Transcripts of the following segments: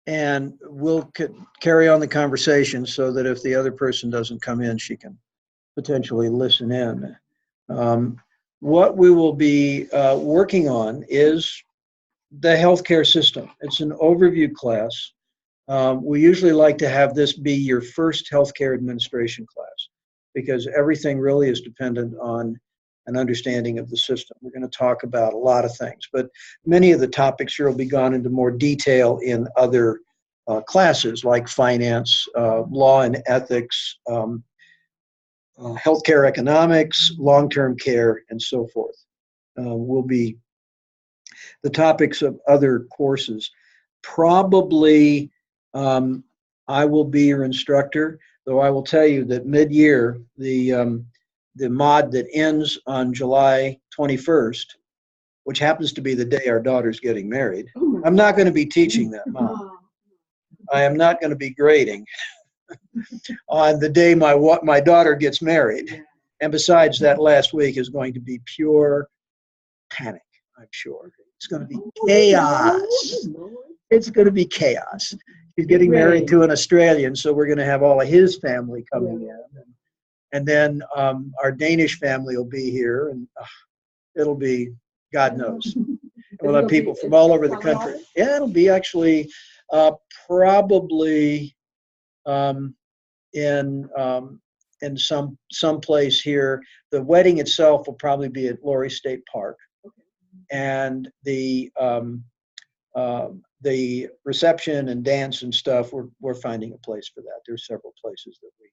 and we'll carry on the conversation so that if the other person doesn't come in, she can potentially listen in. What we will be working on is the healthcare system. It's an overview class. We usually like to have this be your first healthcare administration class because everything really is dependent on an understanding of the system. We're going to talk about a lot of things, but many of the topics here will be gone into more detail in other classes like finance, law and ethics, healthcare economics, long-term care, and so forth. Will be the topics of other courses. Probably I will be your instructor, though I will tell you that mid-year, the mod that ends on July 21st, which happens to be the day our daughter's getting married, I'm not going to be teaching that mod. I am not going to be grading on the day my daughter gets married. And besides, that last week is going to be pure panic, I'm sure. It's going to be chaos. It's going to be chaos. He's getting married to an Australian, so we're going to have all of his family coming in. And then our Danish family will be here, and it'll be, God knows. We'll have people from all over the country. Yeah, it'll be actually probably in some place here. The wedding itself will probably be at Laurie State Park, and the reception and dance and stuff, we're finding a place for that. There's several places that we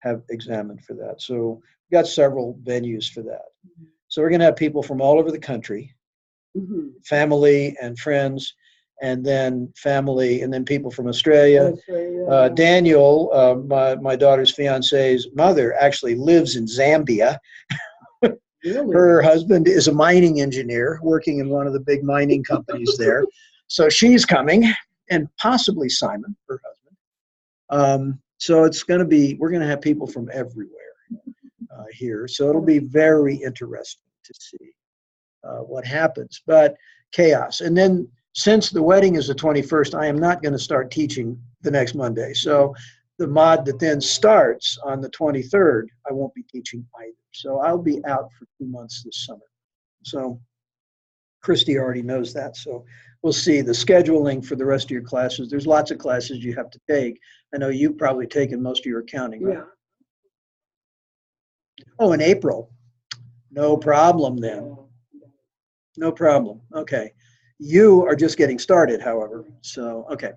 have examined for that. So we've got several venues for that. So we're going to have people from all over the country, family and friends, and then family, and then people from Australia. Daniel, my daughter's fiance's mother, actually lives in Zambia. Really? Her husband is a mining engineer working in one of the big mining companies there. So she's coming, and possibly Simon, her husband. So it's going to be, we're going to have people from everywhere here. So it'll be very interesting to see what happens. But chaos. And then since the wedding is the 21st, I am not going to start teaching the next Monday. So the mod that then starts on the 23rd, I won't be teaching either. So I'll be out for 2 months this summer. So Christy already knows that. So we'll see the scheduling for the rest of your classes. There's lots of classes you have to take. I know you've probably taken most of your accounting, right? Yeah. Oh, in April. No problem then. No problem. Okay. You are just getting started, however. So, okay.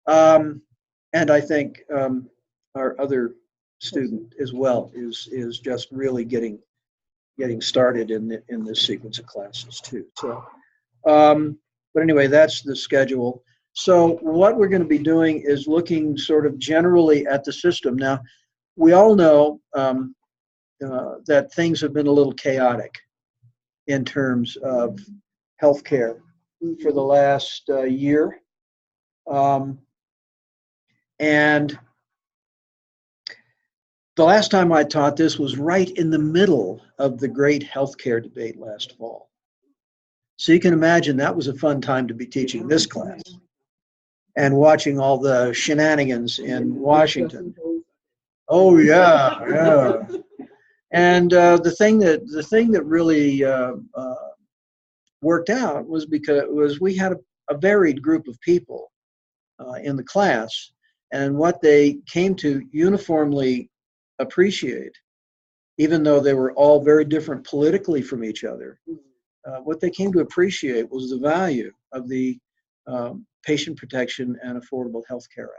And I think our other student as well is just really getting started in this sequence of classes too. So, but anyway, that's the schedule. So what we're going to be doing is looking sort of generally at the system. Now, we all know that things have been a little chaotic in terms of healthcare for the last year. And the last time I taught this was right in the middle of the great healthcare debate last fall. So you can imagine that was a fun time to be teaching this class and watching all the shenanigans in Washington. Oh yeah, yeah. And the thing that really worked out was because we had a varied group of people in the class, and what they came to uniformly appreciate, even though they were all very different politically from each other, what they came to appreciate was the value of the Patient Protection and Affordable Health Care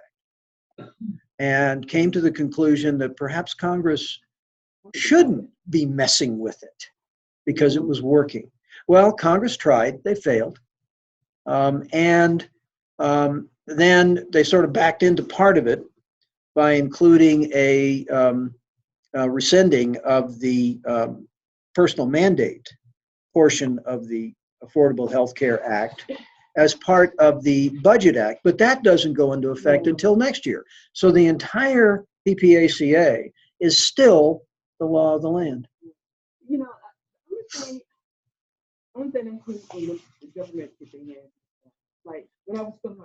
Act, and came to the conclusion that perhaps Congress shouldn't be messing with it because it was working. Well, Congress tried, they failed, and then they sort of backed into part of it by including a rescinding of the personal mandate portion of the Affordable Health Care Act as part of the Budget Act, but that doesn't go into effect until next year. So the entire PPACA is still the law of the land. You know, one thing I think the government is like when I was still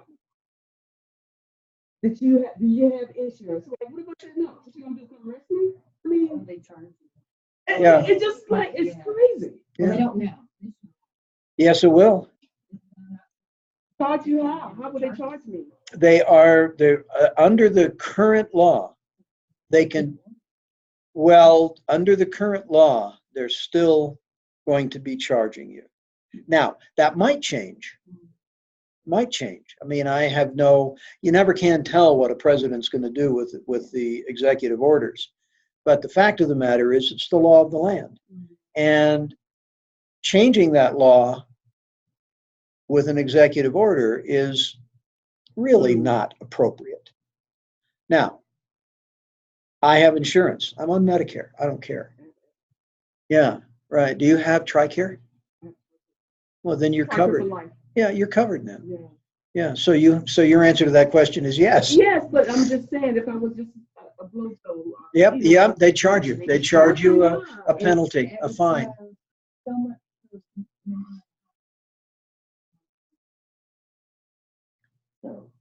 that do you have insurance? So like, what about that? No, what you gonna do? Come arrest me? I mean, they charge you. Yeah. It's just like it's crazy. Yeah. They don't know. Yes, it will. Charge you how? How would they charge me? They're under the current law, they can, well, under the current law, they're still going to be charging you. Now, that might change. Might change. I mean, you never can tell what a president's going to do with the executive orders. But the fact of the matter is, it's the law of the land. And changing that law with an executive order is really not appropriate. Now, I have insurance. I'm on Medicare. I don't care. Yeah, right. Do you have TRICARE? Well, then you're covered. Yeah, you're covered then. Yeah. Yeah. So your answer to that question is yes. Yes, but I'm just saying, if I was just a blue soul. Yep. They charge you. They charge you a penalty, a fine.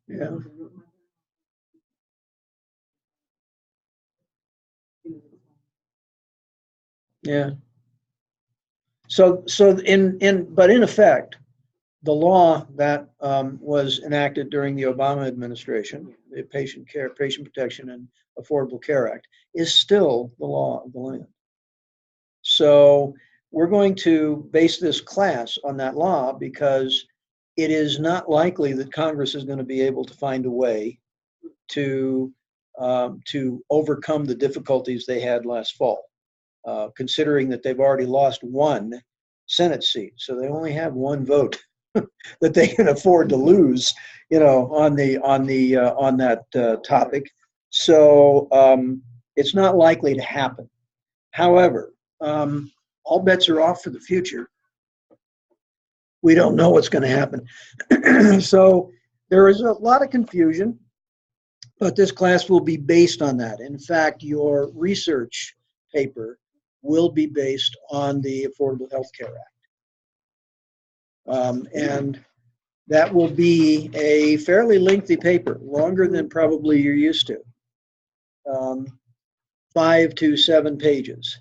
Yeah. Yeah. So in effect, the law that was enacted during the Obama administration, the Patient Protection and Affordable Care Act, is still the law of the land. So we're going to base this class on that law because it is not likely that Congress is going to be able to find a way to overcome the difficulties they had last fall, considering that they've already lost one Senate seat, so they only have one vote that they can afford to lose, on that topic. So it's not likely to happen. However, all bets are off for the future. We don't know what's going to happen. So there is a lot of confusion, but this class will be based on that. In fact, your research paper will be based on the Affordable Health Care Act. And that will be a fairly lengthy paper, longer than probably you're used to. 5 to 7 pages.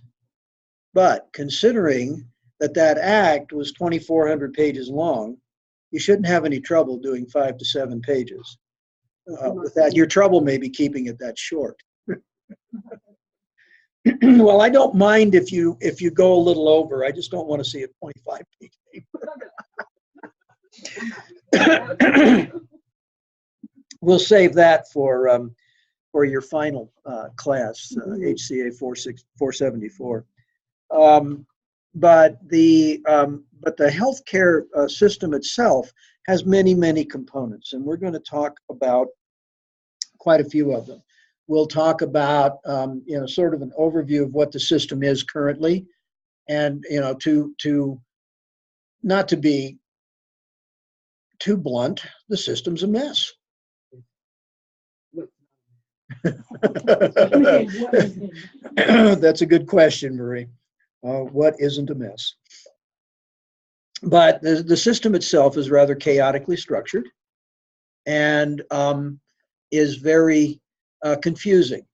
But considering that act was 2,400 pages long, you shouldn't have any trouble doing 5 to 7 pages. With that, your trouble may be keeping it that short. Well, I don't mind if you go a little over. I just don't want to see a 25-page paper. We'll save that for your final class, HCA 474. But the healthcare system itself has many, many components, and we're going to talk about quite a few of them. We'll talk about sort of an overview of what the system is currently, and to not to be too blunt, the system's a mess. That's a good question, Marie. What isn't a mess? But the system itself is rather chaotically structured and is very confusing.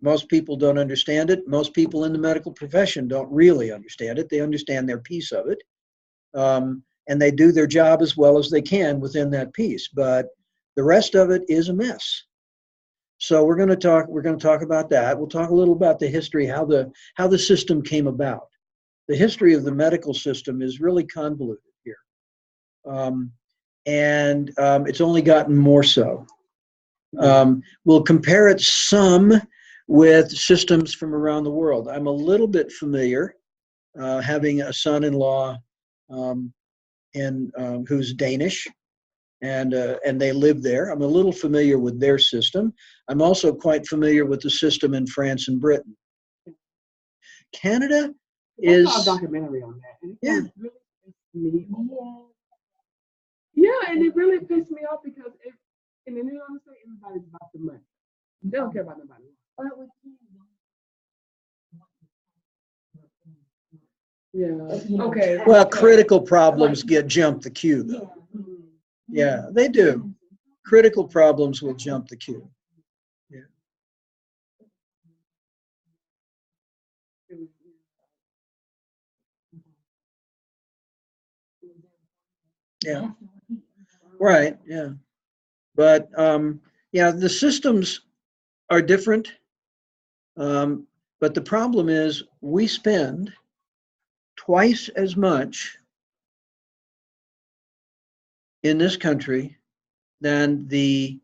Most people don't understand it. Most people in the medical profession don't really understand it. They understand their piece of it, and they do their job as well as they can within that piece. But the rest of it is a mess. So we're going to talk about that. We'll talk a little about the history, how the system came about. The history of the medical system is really convoluted here, and it's only gotten more so. We'll compare it some with systems from around the world. I'm a little bit familiar, having a son-in-law who's Danish, and they live there. I'm a little familiar with their system. I'm also quite familiar with the system in France and Britain. Canada is... I saw a documentary on that. And yeah. Yeah, and it really pissed me off because in the New York State, everybody's about the money. They don't care about nobody. Yeah. Okay. Well, critical problems get jumped the queue, though. Yeah, they do. critical problems will jump the queue. Yeah. Yeah. Right. Yeah. But yeah, the systems are different. But the problem is we spend twice as much in this country than the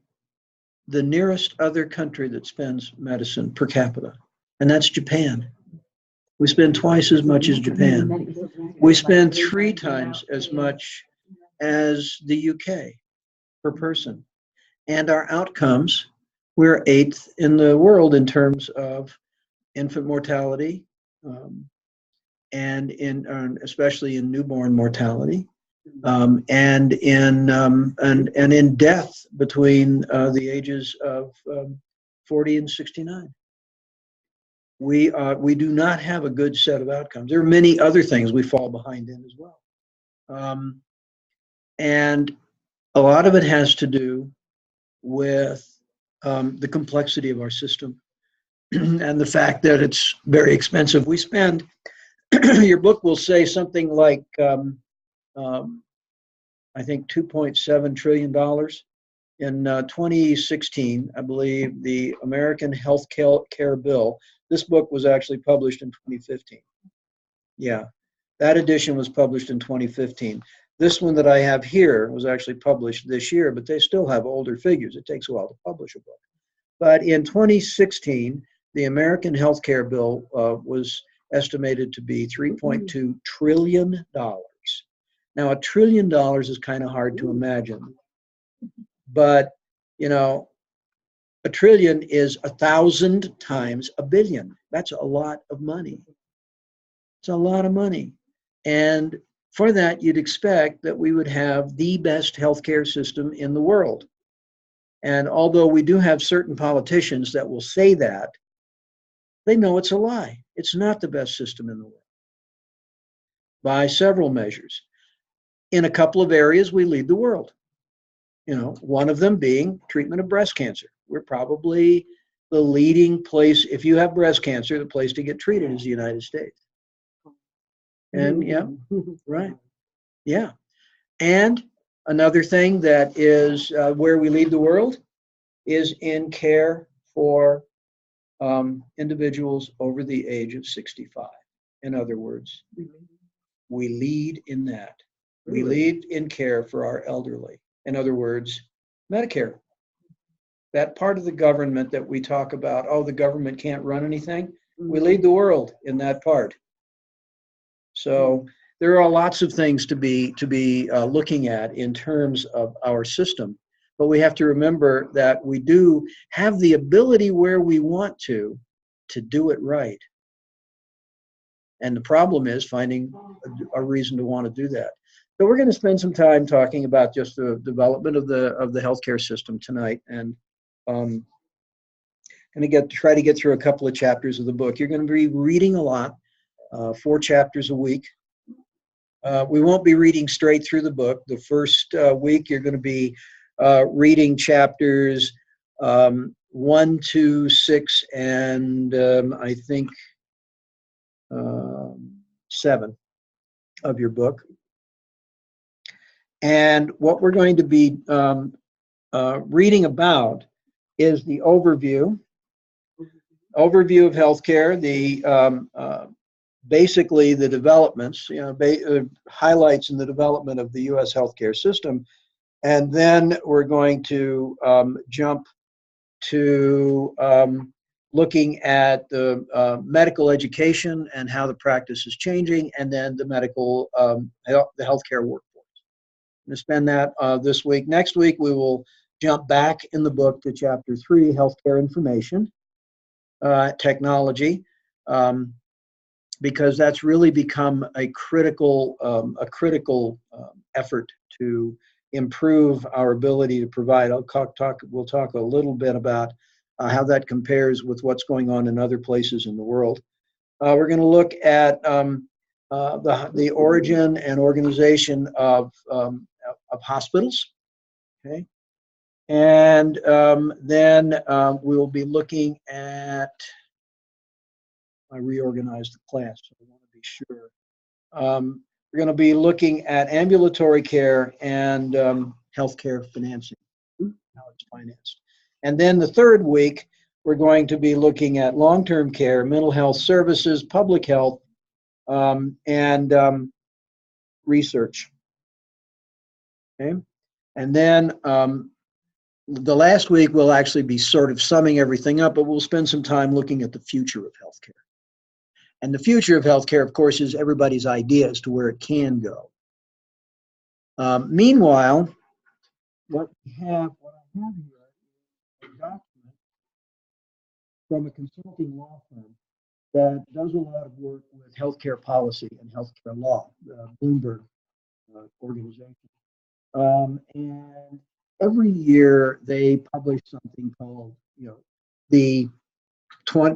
nearest other country that spends medicine per capita, and that's Japan. We spend twice as much as Japan. We spend 3 times as much as the UK per person. And our outcomes, we're 8th in the world in terms of infant mortality, and especially in newborn mortality, and in death between the ages of 40 and 69. We do not have a good set of outcomes. There are many other things we fall behind in as well, and a lot of it has to do with the complexity of our system and the fact that it's very expensive. We spend, your book will say something like, I think $2.7 trillion. In 2016, I believe, the American Health Care Bill, this book was actually published in 2015. Yeah, that edition was published in 2015. This one that I have here was actually published this year, but they still have older figures. It takes a while to publish a book. But in 2016, the American Health Care Bill was estimated to be $3.2 trillion. Now, $1 trillion is kind of hard to imagine, but you know, $1 trillion is 1,000 times a billion. That's a lot of money. It's a lot of money, and for that, you'd expect that we would have the best healthcare system in the world. And although we do have certain politicians that will say that, they know it's a lie. It's not the best system in the world by several measures. In a couple of areas, we lead the world. You know, one of them being treatment of breast cancer. We're probably the leading place. If you have breast cancer, the place to get treated is the United States. And yeah, right. Yeah. And another thing that is where we lead the world is in care for individuals over the age of 65. In other words, we lead in that. We lead in care for our elderly. In other words, Medicare. That part of the government that we talk about, oh, the government can't run anything, we lead the world in that part. So there are lots of things to be looking at in terms of our system, but we have to remember that we do have the ability where we want to do it right. And the problem is finding a reason to want to do that. So we're going to spend some time talking about just the development of the healthcare system tonight, and going to try to get through a couple of chapters of the book. You're going to be reading a lot, 4 chapters a week. We won't be reading straight through the book. The first week you're going to be reading chapters 1 to 6 and I think 7 of your book. And what we're going to be reading about is the overview of healthcare, the basically the developments, highlights in the development of the U.S. healthcare system, and then we're going to jump to looking at the medical education and how the practice is changing, and then the medical the healthcare workforce. I'm going to spend that this week. Next week we will jump back in the book to chapter 3, healthcare information technology, because that's really become a critical effort to improve our ability to provide. We'll talk a little bit about how that compares with what's going on in other places in the world. We're going to look at the origin and organization of hospitals, okay, And then we'll be looking at, I reorganized the class, so I want to be sure. We're going to be looking at ambulatory care and healthcare financing, how it's financed. And then the third week, we're going to be looking at long-term care, mental health services, public health, and research. Okay, and then the last week we'll actually be sort of summing everything up, but we'll spend some time looking at the future of healthcare. And the future of healthcare, of course, is everybody's idea as to where it can go. Meanwhile, what I have here is a document from a consulting law firm that does a lot of work with healthcare policy and healthcare law, Bloomberg organization. And every year they publish something called,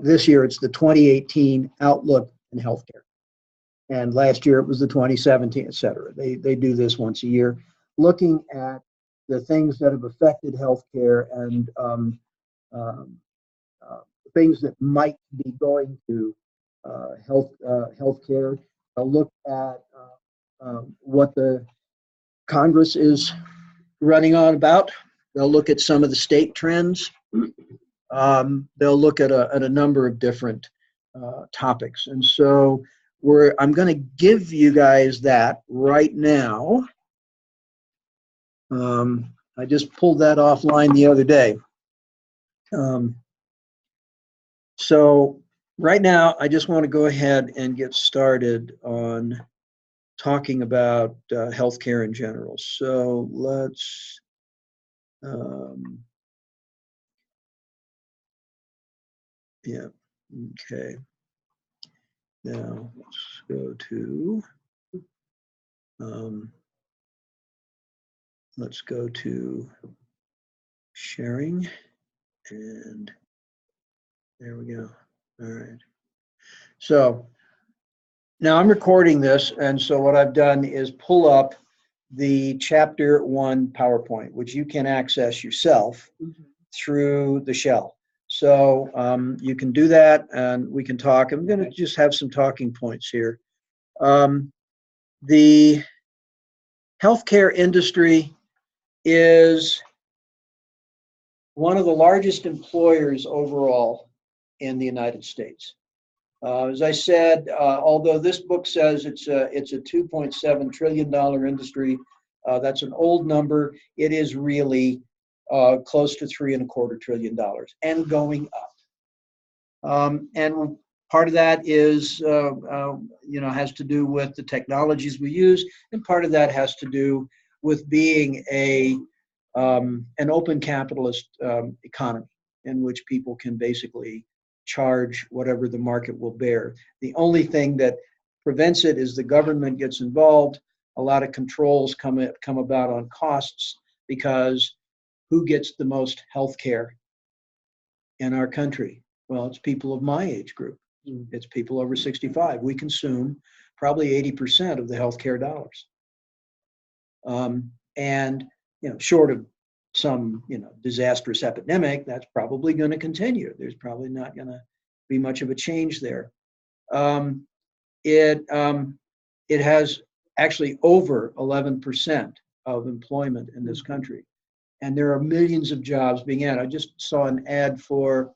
this year it's the 2018 Outlook in Healthcare. And last year it was the 2017, et cetera. They do this once a year, looking at the things that have affected healthcare and things that might be going to healthcare. They'll look at what the Congress is running on about. They'll look at some of the state trends. They'll look at a number of different topics. And so I'm going to give you guys that right now. I just pulled that offline the other day. So right now, I just want to go ahead and get started on talking about healthcare in general. So let's yeah, okay. Now let's go to sharing, and there we go. All right. So now I'm recording this, and so what I've done is pull up the Chapter 1 PowerPoint, which you can access yourself through the shell. So you can do that, and we can talk. I'm going to just have some talking points here. The healthcare industry is one of the largest employers overall in the United States. As I said, although this book says it's a $2.7 trillion industry, that's an old number. It is really close to $3.25 trillion and going up. And part of that is, has to do with the technologies we use, and part of that has to do with being an open capitalist economy in which people can basically charge whatever the market will bear. The only thing that prevents it is the government gets involved. A lot of controls come about on costs, because who gets the most health care in our country? Well, it's people of my age group. It's people over 65. We consume probably 80% of the healthcare dollars. And short of some disastrous epidemic, that's probably going to continue. There's probably not going to be much of a change there. It has actually over 11% of employment in this country, and there are millions of jobs being added. I just saw an ad for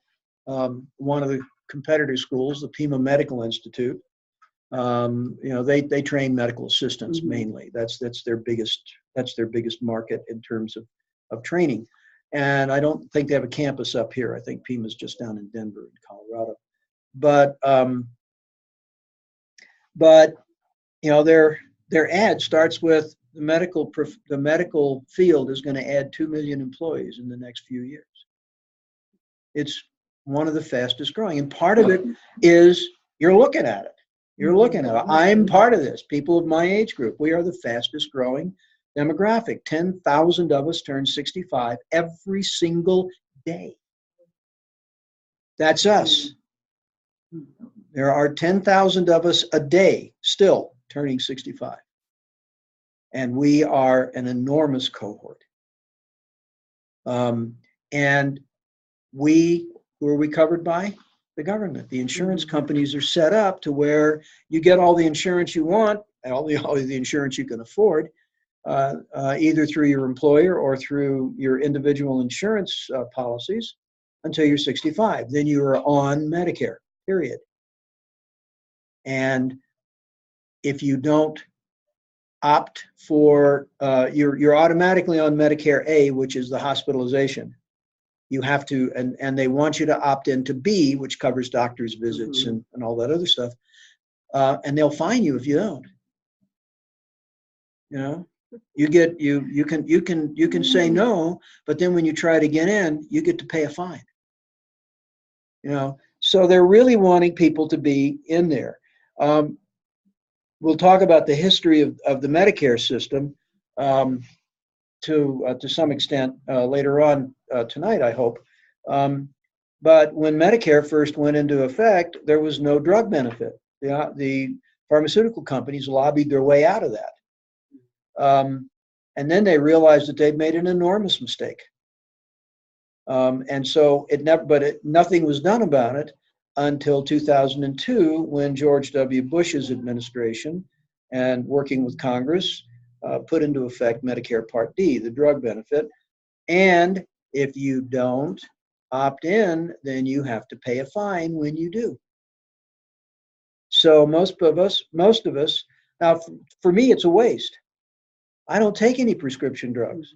one of the competitor schools, the Pima Medical Institute. They train medical assistants mainly. That's their biggest market in terms of training. And I don't think they have a campus up here. I think Pima's just down in Denver, in Colorado. But their ad starts with the medical field is going to add 2 million employees in the next few years. It's one of the fastest growing, and part of it is you're looking at it. I'm part of this. People of my age group, we are the fastest growing demographic. 10,000 of us turn 65 every single day. That's us. There are 10,000 of us a day still turning 65. And we are an enormous cohort. And who are we covered by? The government. The insurance companies are set up to where you get all the insurance you want, and all the insurance you can afford, either through your employer or through your individual insurance policies until you're 65. Then you are on Medicare, period. And if you don't opt for, you're automatically on Medicare A, which is the hospitalization. You have to, and they want you to opt into B, which covers doctor's visits and all that other stuff. And they'll fine you if you don't. You know, you can say no, but then when you try to get in, you get to pay a fine. You know, so they're really wanting people to be in there. We'll talk about the history of the Medicare system to some extent later on tonight, I hope. But when Medicare first went into effect, there was no drug benefit. The pharmaceutical companies lobbied their way out of that. And then they realized that they'd made an enormous mistake. And so nothing was done about it until 2002, when George W. Bush's administration, and working with Congress, put into effect Medicare Part D, the drug benefit. And if you don't opt in, then you have to pay a fine when you do. So most of us, now for me, it's a waste. I don't take any prescription drugs.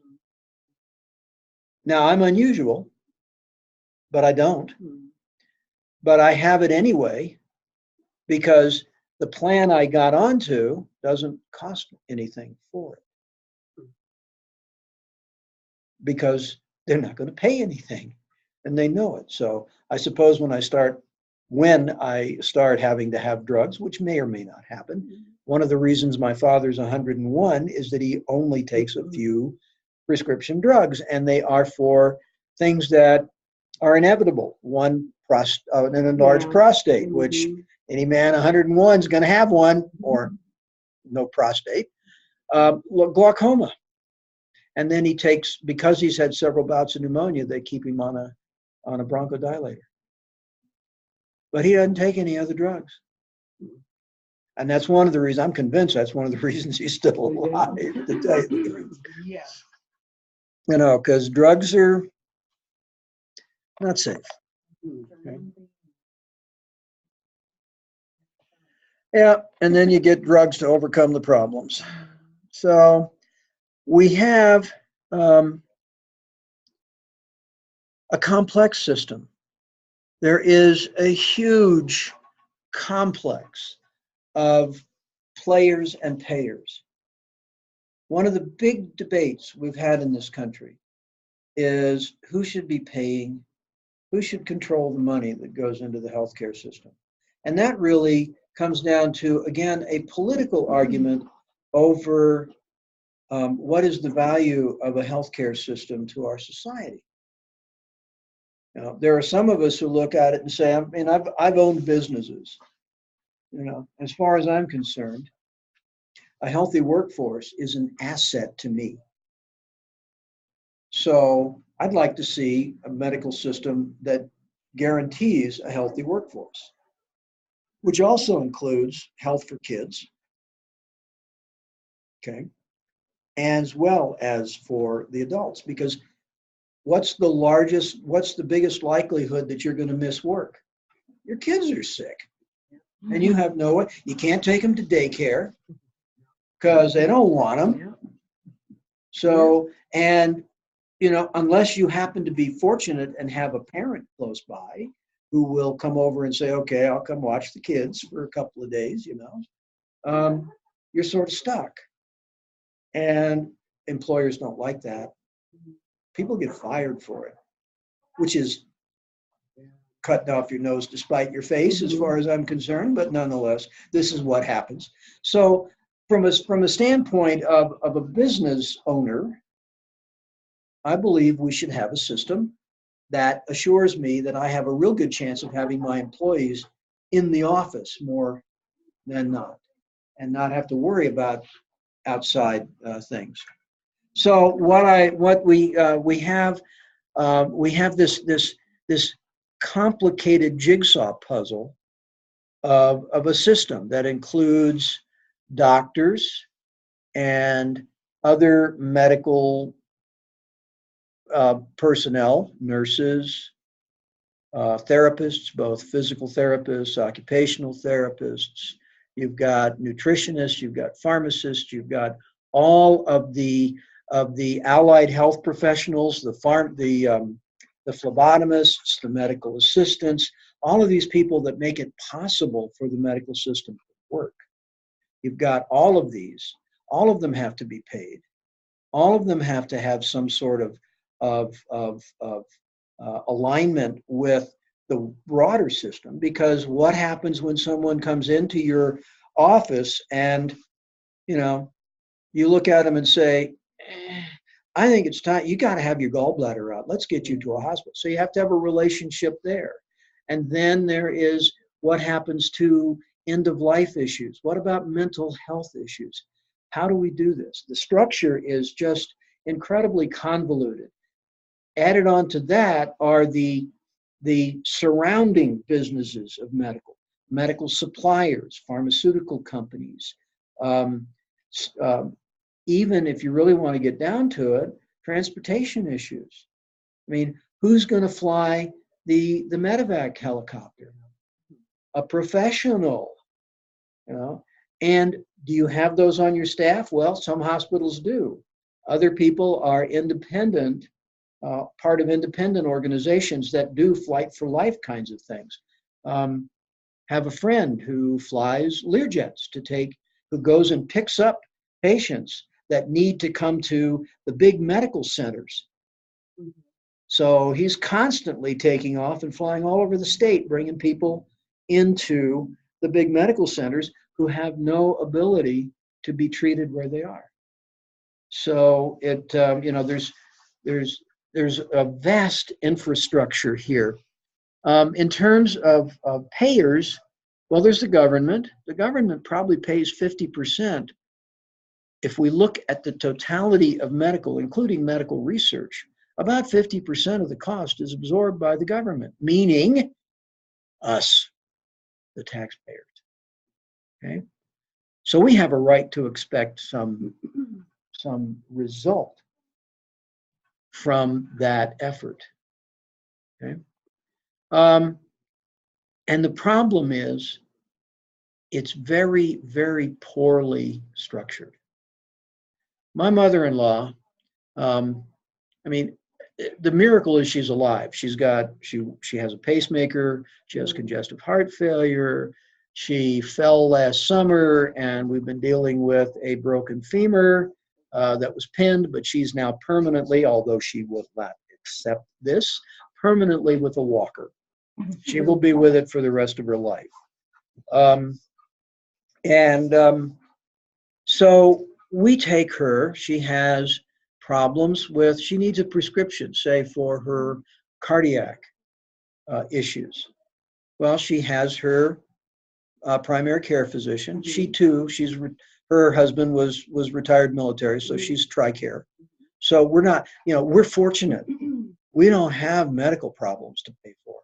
Now, I'm unusual, but I don't. But I have it anyway because the plan I got onto doesn't cost anything for it. Because they're not going to pay anything, and they know it. So I suppose when I start having to have drugs, which may or may not happen, one of the reasons my father's 101 is that he only takes a few prescription drugs, and they are for things that are inevitable. One, an enlarged prostate, which any man 101 is going to have one, or no prostate. Glaucoma. And then he takes, because he's had several bouts of pneumonia, they keep him on a bronchodilator. But he doesn't take any other drugs. And that's one of the reasons, I'm convinced that's one of the reasons he's still alive, to tell you the truth. Yeah. You know, because drugs are not safe. Okay. Yeah, and then you get drugs to overcome the problems. So we have a complex system. There is a huge complex of players and payers. One of the big debates we've had in this country is who should be paying, who should control the money that goes into the healthcare system. And that really comes down to, again, a political argument over what is the value of a healthcare system to our society. You know, there are some of us who look at it and say, I mean, I've owned businesses. You know, as far as I'm concerned, a healthy workforce is an asset to me. So I'd like to see a medical system that guarantees a healthy workforce, which also includes health for kids, okay, as well as for the adults, because what's the biggest likelihood that you're going to miss work? Your kids are sick, and you can't take them to daycare because they don't want them. So, and you know, unless you happen to be fortunate and have a parent close by who will come over and say, okay, I'll come watch the kids for a couple of days, you know, you're sort of stuck. And employers don't like that. People get fired for it, which is cutting off your nose to spite your face, as far as I'm concerned, but nonetheless, this is what happens. So from a standpoint of a business owner, I believe we should have a system that assures me that I have a real good chance of having my employees in the office more than not, and not have to worry about outside things. So we have this complicated jigsaw puzzle of a system that includes doctors and other medical personnel, nurses, therapists, both physical therapists, occupational therapists. You've got nutritionists, you've got pharmacists, you've got all of the allied health professionals, the phlebotomists, the medical assistants, all of these people that make it possible for the medical system to work. You've got all of these. All of them have to be paid. All of them have to have some sort of alignment with the broader system, because what happens when someone comes into your office and you look at them and say, I think it's time, you got to have your gallbladder out, let's get you to a hospital. So you have to have a relationship there. And then there is what happens to end of life issues. What about mental health issues? How do we do this? The structure is just incredibly convoluted. Added on to that are the surrounding businesses of medical suppliers, pharmaceutical companies, even if you really want to get down to it, transportation issues. I mean, who's going to fly the medevac helicopter? A professional, And do you have those on your staff? Well, some hospitals do. Other people are independent, part of independent organizations that do flight for life kinds of things. Have a friend who flies Learjets who goes and picks up patients that need to come to the big medical centers. So he's constantly taking off and flying all over the state, bringing people into the big medical centers who have no ability to be treated where they are. So there's a vast infrastructure here. In terms of payers, well, there's the government. The government probably pays 50%. If we look at the totality of medical, including medical research, about 50% of the cost is absorbed by the government, meaning us, the taxpayers. Okay? So we have a right to expect some result from that effort. Okay? And the problem is it's very, very poorly structured. My mother-in-law, the miracle is she's alive. She has a pacemaker. She has congestive heart failure. She fell last summer, and we've been dealing with a broken femur that was pinned, but she's now permanently, although she will not accept this, permanently with a walker. She will be with it for the rest of her life. So we take her. She has problems she needs a prescription, say, for her cardiac issues. Well, she has her primary care physician. She too, her husband was retired military, so she's TRICARE. So we're not, we're fortunate. We don't have medical problems to pay for.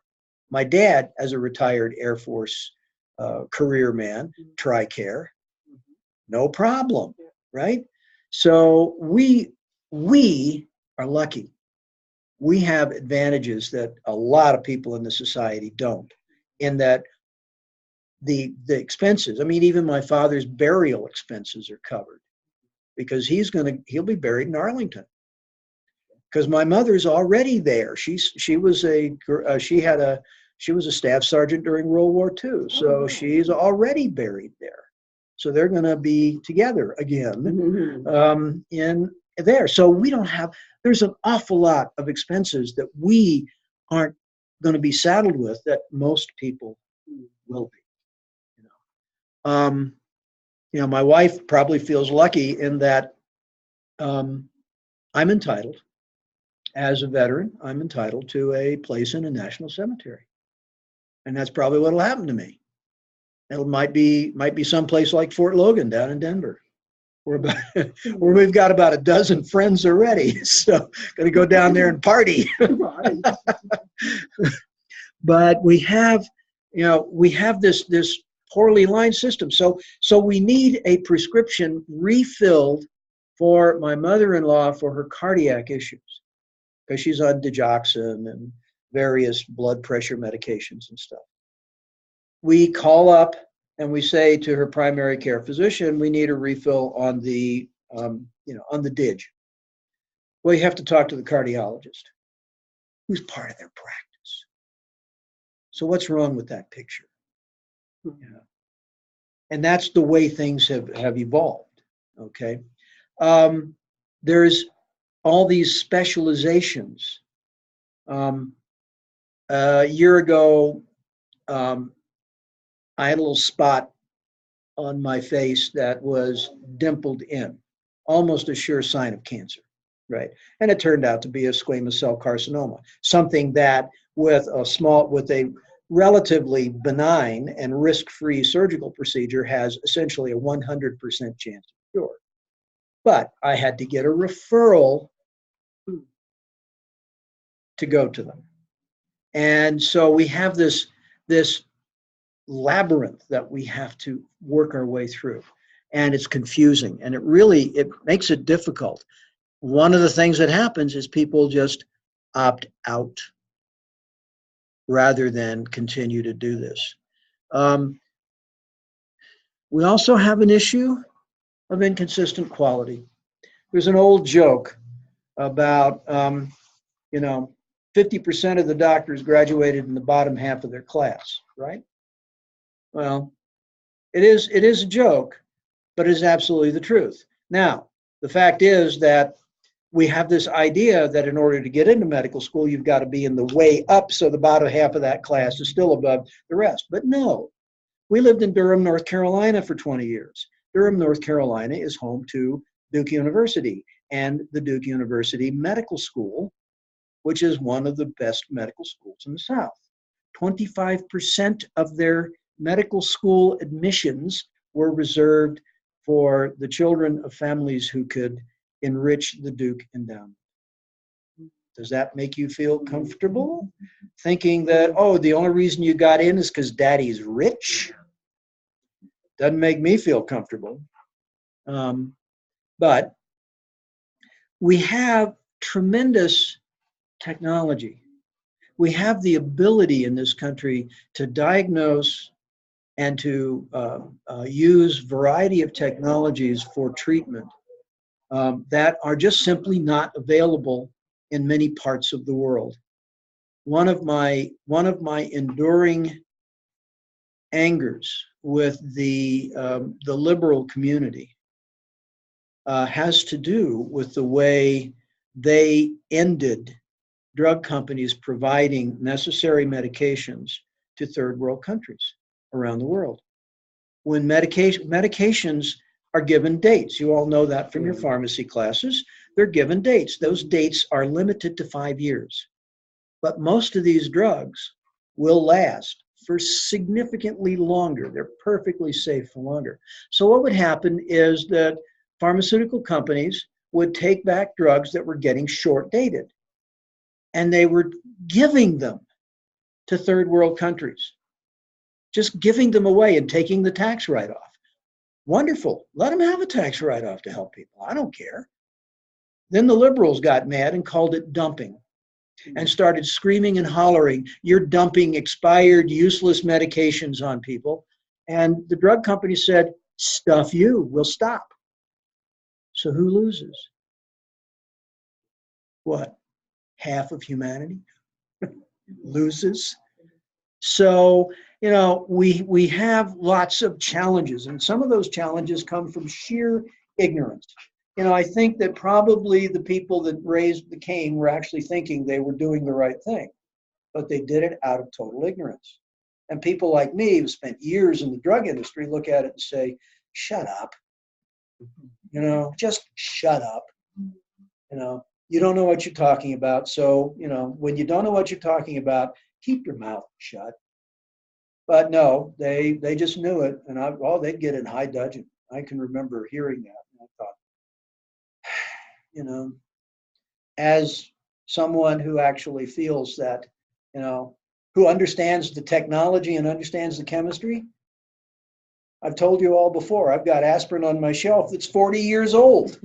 My dad, as a retired Air Force career man, TRICARE, no problem, right? So we are lucky. We have advantages that a lot of people in the society don't, in that the expenses, even my father's burial expenses are covered because he'll be buried in Arlington. Because my mother's already there. She was a staff sergeant during World War II, so she's already buried there. So they're going to be together again in there. So there's an awful lot of expenses that we aren't going to be saddled with that most people will be. My wife probably feels lucky in that I'm entitled, as a veteran, I'm entitled to a place in a national cemetery. And that's probably what'll happen to me. It might be someplace like Fort Logan down in Denver. We're about, we've got about a dozen friends already, so going to go down there and party. Right. But we have, we have this poorly lined system. So we need a prescription refilled for my mother-in-law for her cardiac issues, because she's on digoxin and various blood pressure medications and stuff. We call up and we say to her primary care physician, we need a refill on the, on the DIG. Well, you have to talk to the cardiologist, who's part of their practice. So what's wrong with that picture? And that's the way things have evolved, okay? There's all these specializations. A year ago, I had a little spot on my face that was dimpled in, almost a sure sign of cancer, right? And it turned out to be a squamous cell carcinoma, something that with a relatively benign and risk-free surgical procedure has essentially a 100% chance of cure. But I had to get a referral to go to them. And so we have this labyrinth that we have to work our way through, and it's confusing, and it makes it difficult. One of the things that happens is people just opt out rather than continue to do this. We also have an issue of inconsistent quality. There's an old joke about 50% of the doctors graduated in the bottom half of their class, right? Well, it is a joke, but it is absolutely the truth. Now, the fact is that we have this idea that in order to get into medical school, you've got to be in the way up, so the bottom half of that class is still above the rest. But no, we lived in Durham, North Carolina for 20 years. Durham, North Carolina is home to Duke University and the Duke University Medical School, which is one of the best medical schools in the South. 25% of their medical school admissions were reserved for the children of families who could enrich the Duke endowment. Does that make you feel comfortable? Thinking that, oh, the only reason you got in is because daddy's rich? Doesn't make me feel comfortable. But we have tremendous technology. We have the ability in this country to diagnose and to use variety of technologies for treatment that are just simply not available in many parts of the world. One of my enduring angers with the liberal community has to do with the way they ended drug companies providing necessary medications to third world countries around the world. When medications are given dates, you all know that from your pharmacy classes, they're given dates. Those dates are limited to 5 years. But most of these drugs will last for significantly longer. They're perfectly safe for longer. So what would happen is that pharmaceutical companies would take back drugs that were getting short dated, and they were giving them to third world countries, just giving them away and taking the tax write-off. Wonderful. Let them have a tax write-off to help people. I don't care. Then the liberals got mad and called it dumping and started screaming and hollering, you're dumping expired, useless medications on people. And the drug company said, stuff you, we'll stop. So who loses? What? Half of humanity loses? So, we have lots of challenges, and some of those challenges come from sheer ignorance. I think that probably the people that raised the cane were actually thinking they were doing the right thing, but they did it out of total ignorance. And people like me who spent years in the drug industry look at it and say, shut up. Just shut up. You don't know what you're talking about. So, when you don't know what you're talking about, keep your mouth shut. But no, they just knew it, and they'd get in high dudgeon. I can remember hearing that. And I you know, as someone who actually feels that, you know, who understands the technology and understands the chemistry. I've told you all before, I've got aspirin on my shelf that's 40 years old.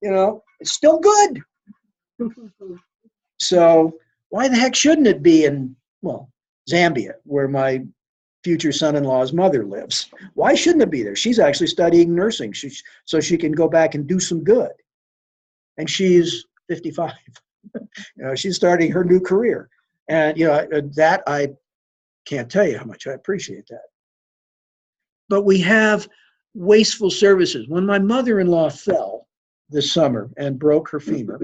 You know, it's still good. So why the heck shouldn't it be in, well, Zambia, where my future son-in-law's mother lives? Why shouldn't it be there? She's actually studying nursing so she can go back and do some good. And she's 55. You know, she's starting her new career. And, you know, that I can't tell you how much I appreciate that. But we have wasteful services. When my mother-in-law fell this summer and broke her femur,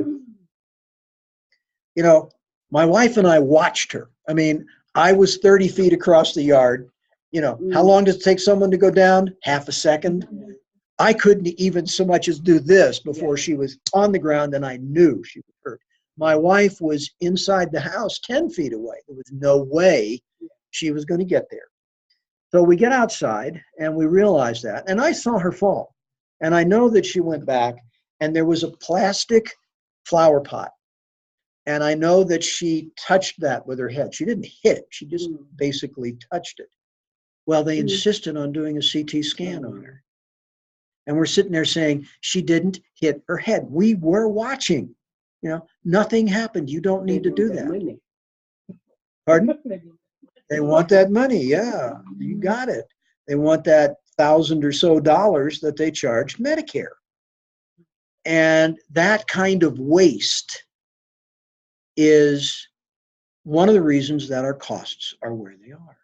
you know, my wife and I watched her. I mean, I was 30 feet across the yard. You know, how long does it take someone to go down? Half a second. I couldn't even so much as do this before she was on the ground and I knew she was hurt. My wife was inside the house 10 feet away. There was no way she was going to get there. So we get outside and we realize that. And I saw her fall. And I know that she went back and there was a plastic flower pot. And I know that she touched that with her head. She didn't hit it. She just basically touched it. Well, they insisted on doing a CT scan on her. And we're sitting there saying, she didn't hit her head. We were watching. You know, nothing happened. You don't need to do that. Pardon? They want that money. Yeah, you got it. They want that $1,000 or so that they charge Medicare. And that kind of waste is one of the reasons that our costs are where they are.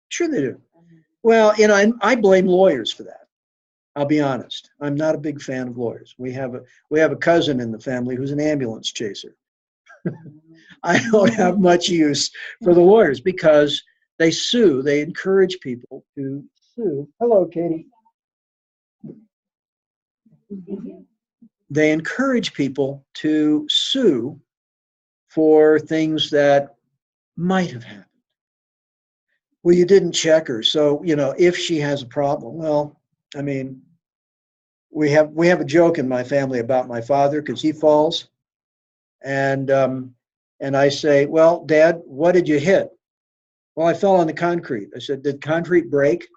Sure they do. Well, you know, and I blame lawyers for that. I'll be honest. I'm not a big fan of lawyers. We have a cousin in the family who's an ambulance chaser. I don't have much use for the lawyers because they sue. They encourage people to sue. Hello, Katie. They encourage people to sue for things that might have happened. Well, you didn't check her, so, you know, if she has a problem, well, I mean, we have a joke in my family about my father because he falls, and I say, well, Dad, what did you hit? Well, I fell on the concrete. I said, did concrete break?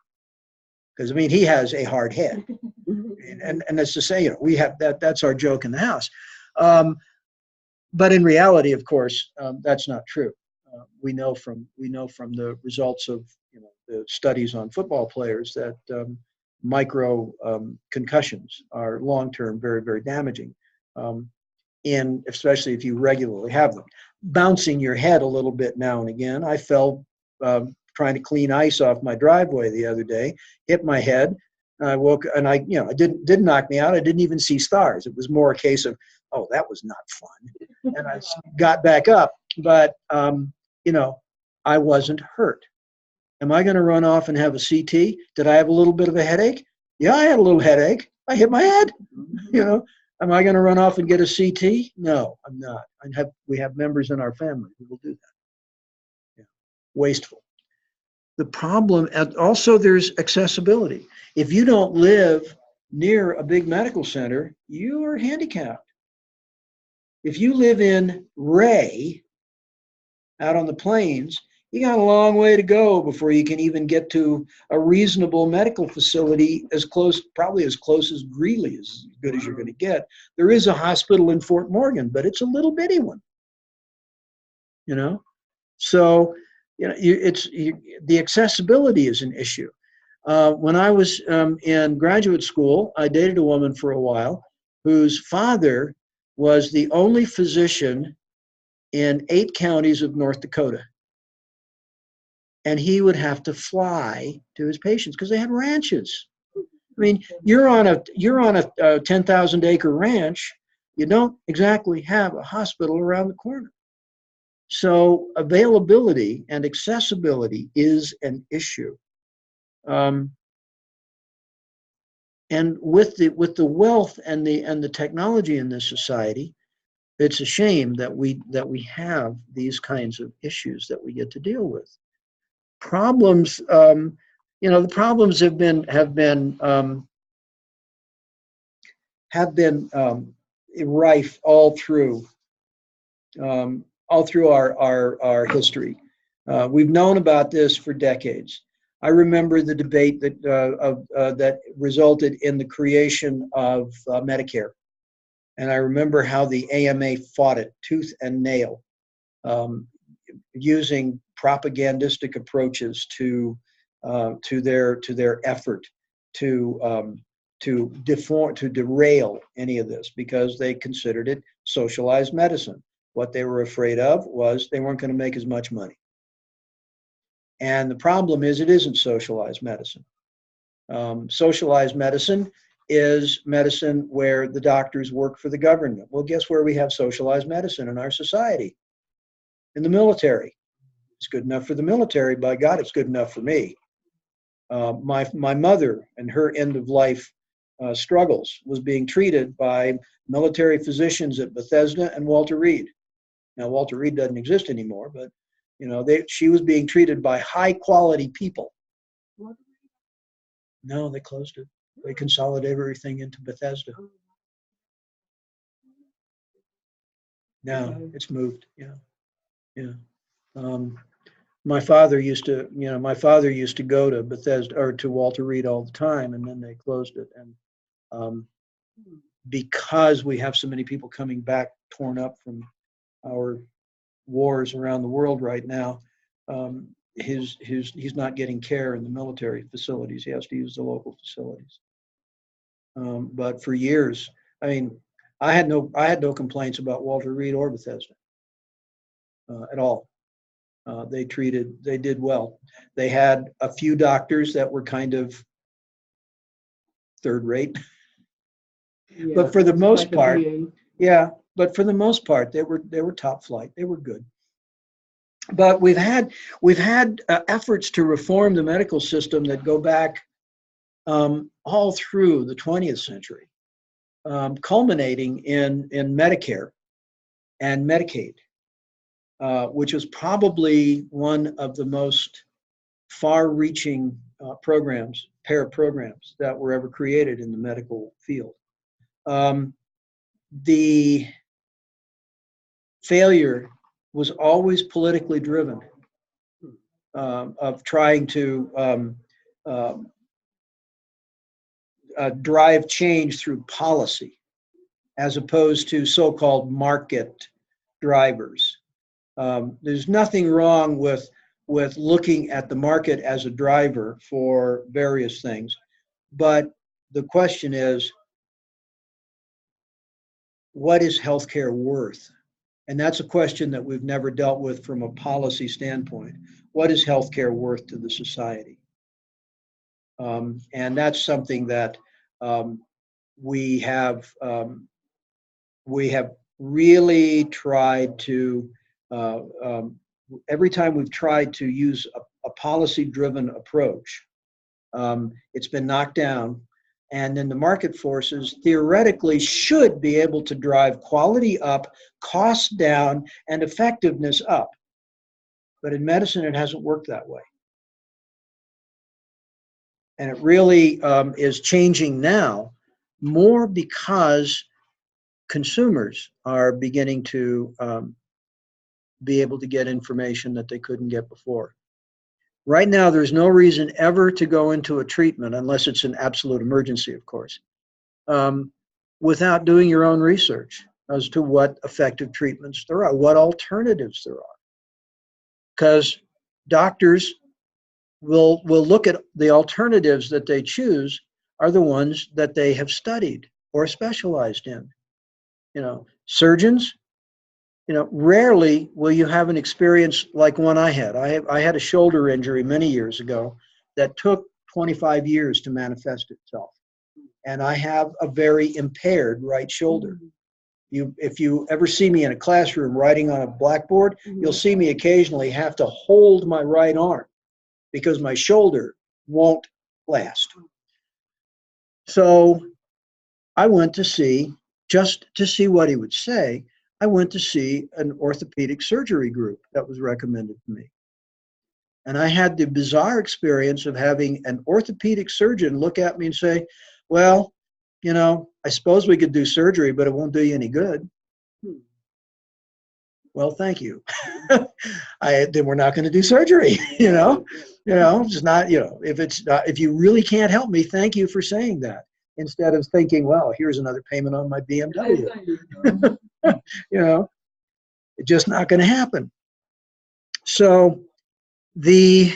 Because I mean, he has a hard head, and that's to say, you know, we have that. That's our joke in the house. But in reality, of course, that's not true. We know from the results of, you know, the studies on football players that micro concussions are long-term very, very damaging, in especially if you regularly have them. Bouncing your head a little bit now and again. I fell trying to clean ice off my driveway the other day, hit my head. I woke and it didn't knock me out. I didn't even see stars. It was more a case of, oh, that was not fun. And I got back up, but you know, I wasn't hurt. Am I going to run off and have a CT? Did I have a little bit of a headache? Yeah, I had a little headache. I hit my head. You know, am I going to run off and get a CT? No, I'm not. We have members in our family who will do that. Yeah. Wasteful. The problem, and also there's accessibility. If you don't live near a big medical center, you are handicapped. If you live in Ray, out on the plains, you got a long way to go before you can even get to a reasonable medical facility probably as close as Greeley, as good as you're going to get. There is a hospital in Fort Morgan, but it's a little bitty one, you know? So, you know, the accessibility is an issue. When I was in graduate school, I dated a woman for a while whose father was the only physician in 8 counties of North Dakota. And he would have to fly to his patients because they had ranches. I mean, you're on a 10,000 acre ranch. You don't exactly have a hospital around the corner. So availability and accessibility is an issue. And with the wealth and the technology in this society, it's a shame that we have these kinds of issues that we get to deal with. Problems, you know, the problems have been have been rife all through our history. We've known about this for decades. I remember the debate that resulted in the creation of Medicare. And I remember how the AMA fought it tooth and nail, using propagandistic approaches to their effort to derail any of this, because they considered it socialized medicine. What they were afraid of was they weren't going to make as much money. And the problem is, it isn't socialized medicine. Socialized medicine is medicine where the doctors work for the government. Well, guess where we have socialized medicine in our society? In the military. It's good enough for the military. By God, it's good enough for me. My mother and her end of life struggles was being treated by military physicians at Bethesda and Walter Reed. Now, Walter Reed doesn't exist anymore, but she was being treated by high quality people. No, they closed it. They consolidated everything into Bethesda. No, it's moved. Yeah. My father used to go to Bethesda or to Walter Reed all the time, and then they closed it. And because we have so many people coming back torn up from our wars around the world right now, he's not getting care in the military facilities. He has to use the local facilities. But for years, I mean, I had no complaints about Walter Reed or Bethesda at all. They did well. They had a few doctors that were kind of third rate, Yeah, but for the most like the part, VA. yeah. But for the most part, they were top flight. They were good. But we've had efforts to reform the medical system that go back all through the 20th century, culminating in Medicare and Medicaid, which was probably one of the most far-reaching pair of programs that were ever created in the medical field. The failure was always politically driven, of trying to drive change through policy, as opposed to so-called market drivers. There's nothing wrong with looking at the market as a driver for various things, but the question is, what is healthcare worth? And that's a question that we've never dealt with from a policy standpoint. What is healthcare worth to the society? And that's something that we have really tried to, every time we've tried to use a policy-driven approach, it's been knocked down. And then the market forces theoretically should be able to drive quality up, costs down, and effectiveness up. But in medicine, it hasn't worked that way. And it really is changing now, more because consumers are beginning to be able to get information that they couldn't get before. Right now, there's no reason ever to go into a treatment, unless it's an absolute emergency, of course, without doing your own research as to what effective treatments there are, what alternatives there are. Because doctors will look at the alternatives that they choose are the ones that they have studied or specialized in. Surgeons, rarely will you have an experience like one I had. I had a shoulder injury many years ago that took 25 years to manifest itself. And I have a very impaired right shoulder. If you ever see me in a classroom writing on a blackboard, you'll see me occasionally have to hold my right arm because my shoulder won't last. So I went to see, just to see what he would say, I went to see an orthopedic surgery group that was recommended to me. And I had the bizarre experience of having an orthopedic surgeon look at me and say, well, I suppose we could do surgery, but it won't do you any good. Hmm. Well, thank you. Then we're not going to do surgery. It's not, if you really can't help me, thank you for saying that. Instead of thinking, well, here's another payment on my BMW. It's just not going to happen. So the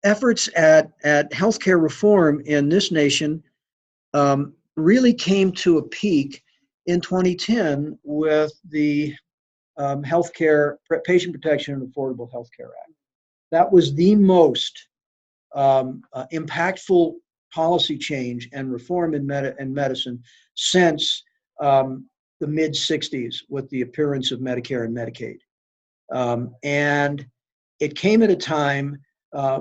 efforts at healthcare reform in this nation really came to a peak in 2010 with the Patient Protection and Affordable Health Care Act. That was the most impactful policy change and reform in medicine since the mid-'60s with the appearance of Medicare and Medicaid. And it came at a time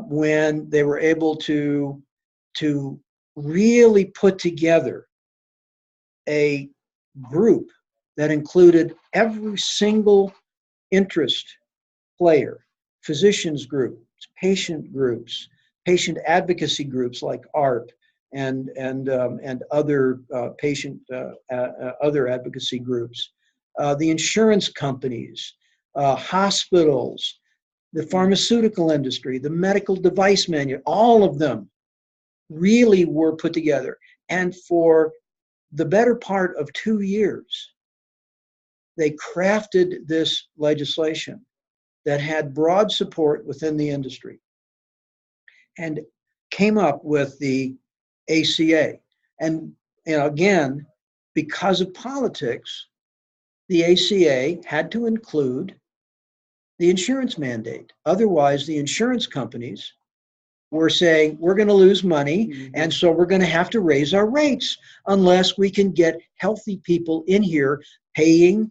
when they were able to really put together a group that included every single interest player, physicians groups, patient advocacy groups like AARP and other other advocacy groups, the insurance companies, hospitals, the pharmaceutical industry, the medical device all of them really were put together. And for the better part of 2 years, they crafted this legislation that had broad support within the industry and came up with the ACA. And again, because of politics, the ACA had to include the insurance mandate. Otherwise, the insurance companies were saying, we're going to lose money, and so we're going to have to raise our rates unless we can get healthy people in here paying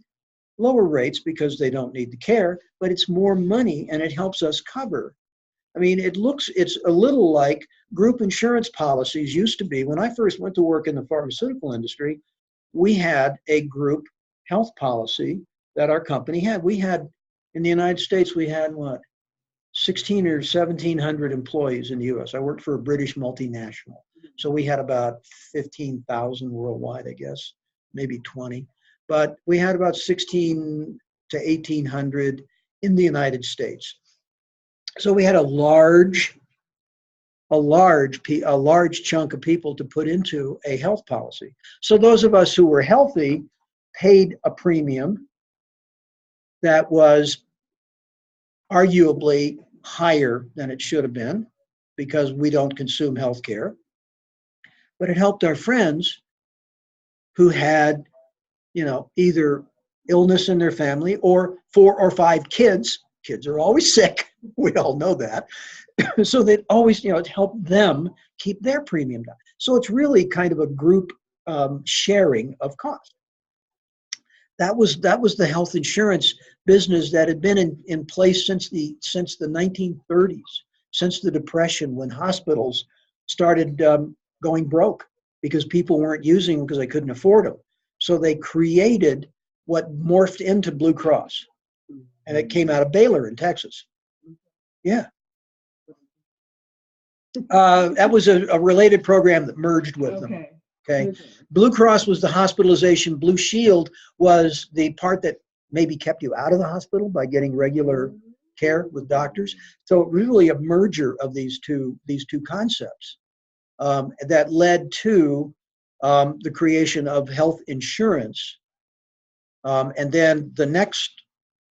lower rates because they don't need the care, but it's more money and it helps us cover. I mean, it's a little like group insurance policies used to be. When I first went to work in the pharmaceutical industry, we had a group health policy that our company had. We had, in the United States, we had 16 or 1,700 employees in the US. I worked for a British multinational. So we had about 15,000 worldwide, I guess, maybe 20. But we had about 16 to 1,800 in the United States. So we had a large chunk of people to put into a health policy. So those of us who were healthy paid a premium that was arguably higher than it should have been because we don't consume health care. But it helped our friends who had, either illness in their family or 4 or 5 kids. Kids are always sick. We all know that. So they'd always, it helped them keep their premium down. So it's really kind of a group sharing of cost. That was the health insurance business that had been in place since the 1930s, since the Depression, when hospitals started going broke because people weren't using them because they couldn't afford them. So they created what morphed into Blue Cross, and it came out of Baylor in Texas. Yeah. That was a related program that merged with them. Okay. Blue Cross was the hospitalization. Blue Shield was the part that maybe kept you out of the hospital by getting regular care with doctors. So really a merger of these two concepts that led to the creation of health insurance. And then the next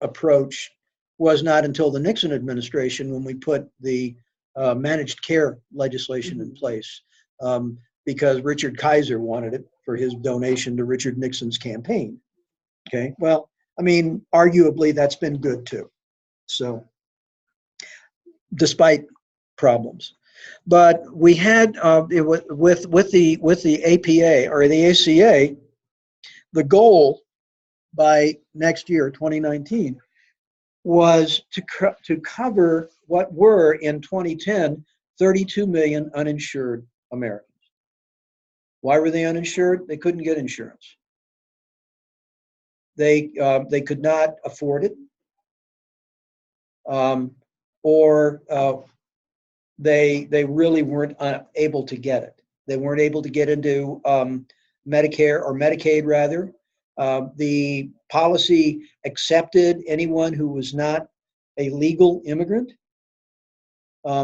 approach was not until the Nixon administration when we put the managed care legislation in place, because Richard Kaiser wanted it for his donation to Richard Nixon's campaign. Okay, well, I mean, arguably that's been good too. So, despite problems, but we had with the APA or the ACA, the goal by next year, 2019, was to cover what were in 2010 32 million uninsured Americans. Why were they uninsured? They couldn't get insurance. They could not afford it, or they really weren't able to get it. They weren't able to get into Medicare or Medicaid, rather. The policy accepted anyone who was not a legal immigrant.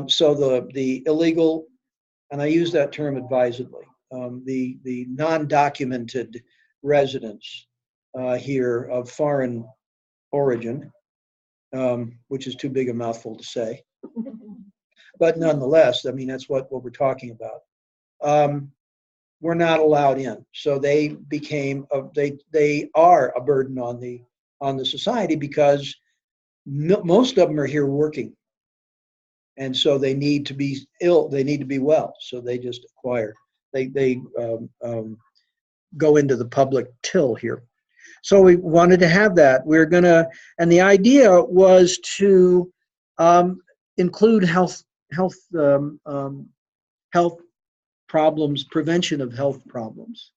So the illegal, and I use that term advisedly, the non-documented residents here of foreign origin, which is too big a mouthful to say, but nonetheless, I mean, that's what we're talking about. Were not allowed in, so they became they are a burden on the society because most of them are here working, and so they need to be they need to be well, so they just acquire they go into the public till here. So we wanted to have that. We're gonna, and the idea was to include health problems, prevention of health problems,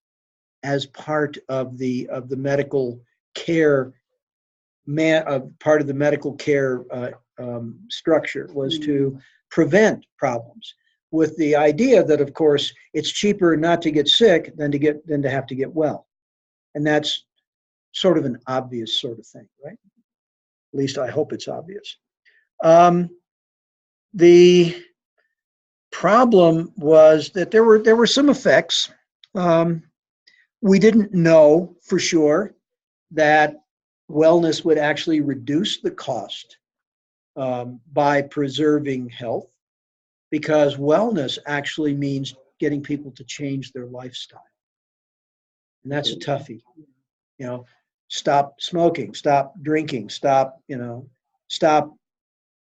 as part of the medical care, part of the medical care structure, was to prevent problems, with the idea that, of course, it's cheaper not to get sick than to have to get well, and that's sort of an obvious sort of thing, right? At least I hope it's obvious. The problem was that there were some effects. We didn't know for sure that wellness would actually reduce the cost by preserving health, because wellness actually means getting people to change their lifestyle, and that's a toughie. You know, stop smoking, stop drinking, stop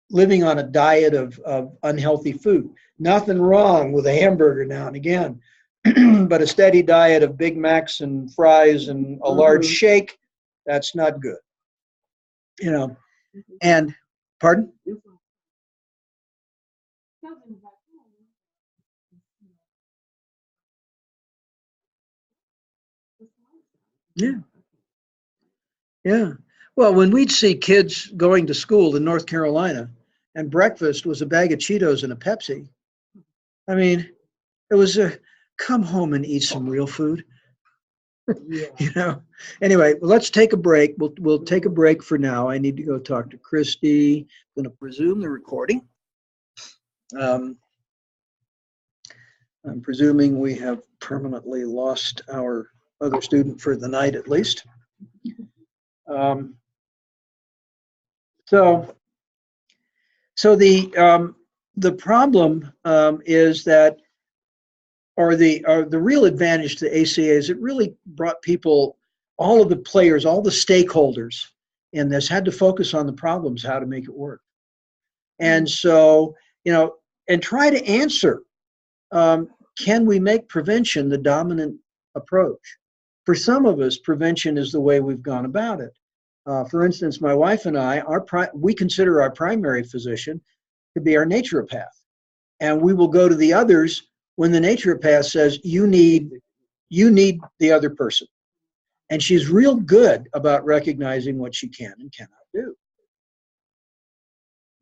living on a diet of unhealthy food. Nothing wrong with a hamburger now and again, but a steady diet of Big Macs and fries and a large shake, that's not good. And pardon? Yeah. Yeah. Well, when we'd see kids going to school in North Carolina and breakfast was a bag of Cheetos and a Pepsi, I mean, it was a come home and eat some real food. Yeah. Anyway, let's take a break. We'll take a break for now. I need to go talk to Christy. I'm going to resume the recording. I'm presuming we have permanently lost our other student for the night, at least. So the problem is that, or the real advantage to the ACA is it really brought people, all of the players, all the stakeholders in this had to focus on the problems, how to make it work. And so, and try to answer, can we make prevention the dominant approach? For some of us, prevention is the way we've gone about it. For instance, my wife and I, we consider our primary physician to be our naturopath. And we will go to the others when the naturopath says, you need the other person. And she's real good about recognizing what she can and cannot do.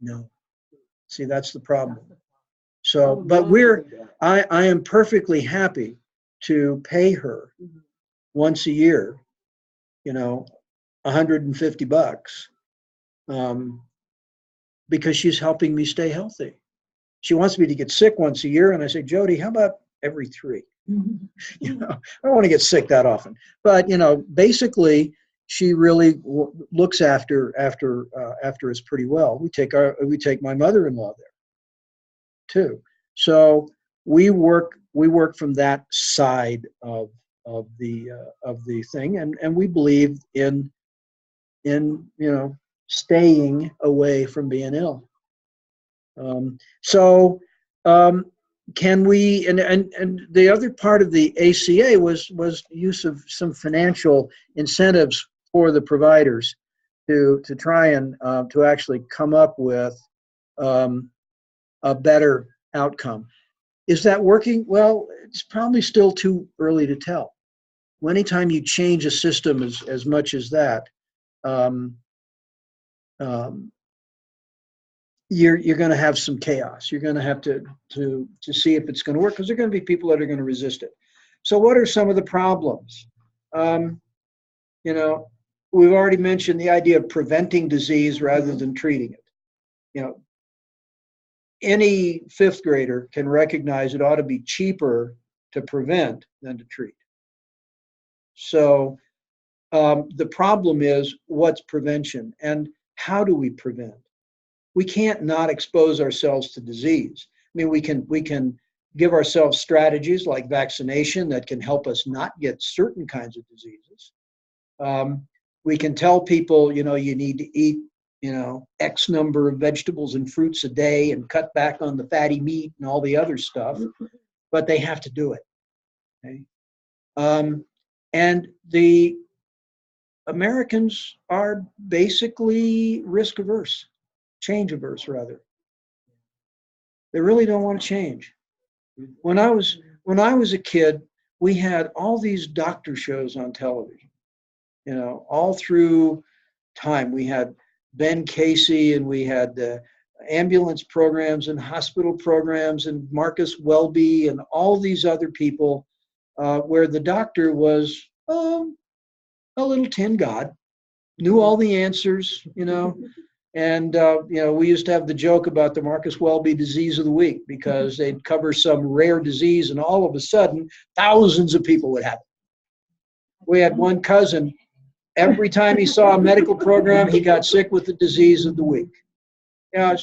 No. See, that's the problem. So, but I am perfectly happy to pay her once a year, $150, because she's helping me stay healthy. She wants me to get sick once a year, and I say, Jody, how about every 3? I don't want to get sick that often, but basically, she really looks after us pretty well. We take my mother-in-law there too. So we work from that side of the thing, and we believe in staying away from being ill. Can we, and the other part of the ACA was use of some financial incentives for the providers to try and to actually come up with a better outcome. Is that working? Well, it's probably still too early to tell. Anytime you change a system as much as that, you're going to have some chaos. You're going to have to see if it's going to work, because there are going to be people that are going to resist it. So what are some of the problems? You know, we've already mentioned the idea of preventing disease rather than treating it. You know, any fifth grader can recognize it ought to be cheaper to prevent than to treat. So the problem is, what's prevention and how do we prevent? We can't not expose ourselves to disease. I mean, we can give ourselves strategies like vaccination that can help us not get certain kinds of diseases. We can tell people, you know, you need to eat, you know, X number of vegetables and fruits a day and cut back on the fatty meat and all the other stuff, but they have to do it. Okay? And the Americans are basically risk averse, change averse rather. They really don't want to change. When I was a kid, we had all these doctor shows on television. You know, all through time, we had Ben Casey, and we had the ambulance programs and hospital programs, and Marcus Welby, and all these other people, where the doctor was a little tin god, knew all the answers, you know. And, you know, we used to have the joke about the Marcus Welby disease of the week, because they'd cover some rare disease and all of a sudden thousands of people would have it. We had one cousin, every time he saw a medical program, he got sick with the disease of the week. Yeah,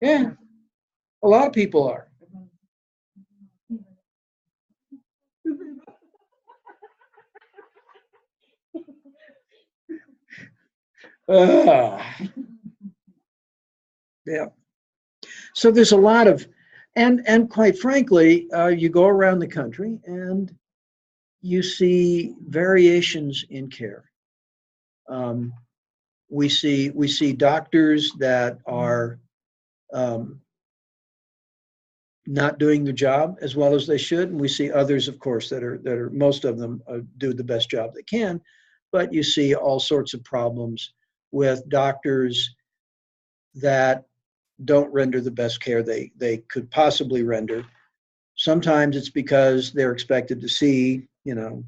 yeah, a lot of people are. Yeah. So there's a lot of, and quite frankly, you go around the country and you see variations in care. We see doctors that are not doing the job as well as they should, and we see others, of course, that are most of them do the best job they can, but you see all sorts of problems with doctors that don't render the best care they could possibly render. Sometimes it's because they're expected to see, you know,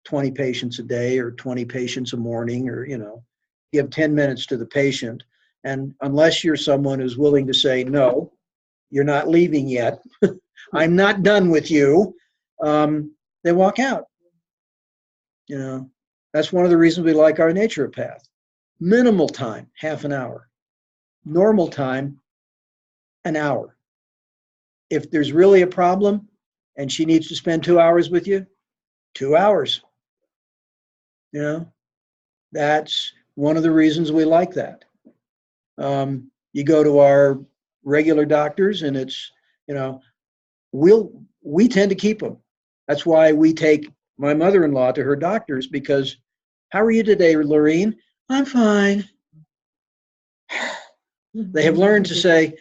20 patients a day or 20 patients a morning, or, you know, give 10 minutes to the patient. And unless you're someone who's willing to say, no, you're not leaving yet, I'm not done with you, they walk out. You know, that's one of the reasons we like our naturopath. Minimal time, half an hour. Normal time, an hour. If there's really a problem and she needs to spend 2 hours with you, 2 hours. You know, that's one of the reasons we like that. You go to our regular doctors and it's, you know, we tend to keep them. That's why we take my mother-in-law to her doctors, because, how are you today, Lorene? I'm fine. They have learned to say,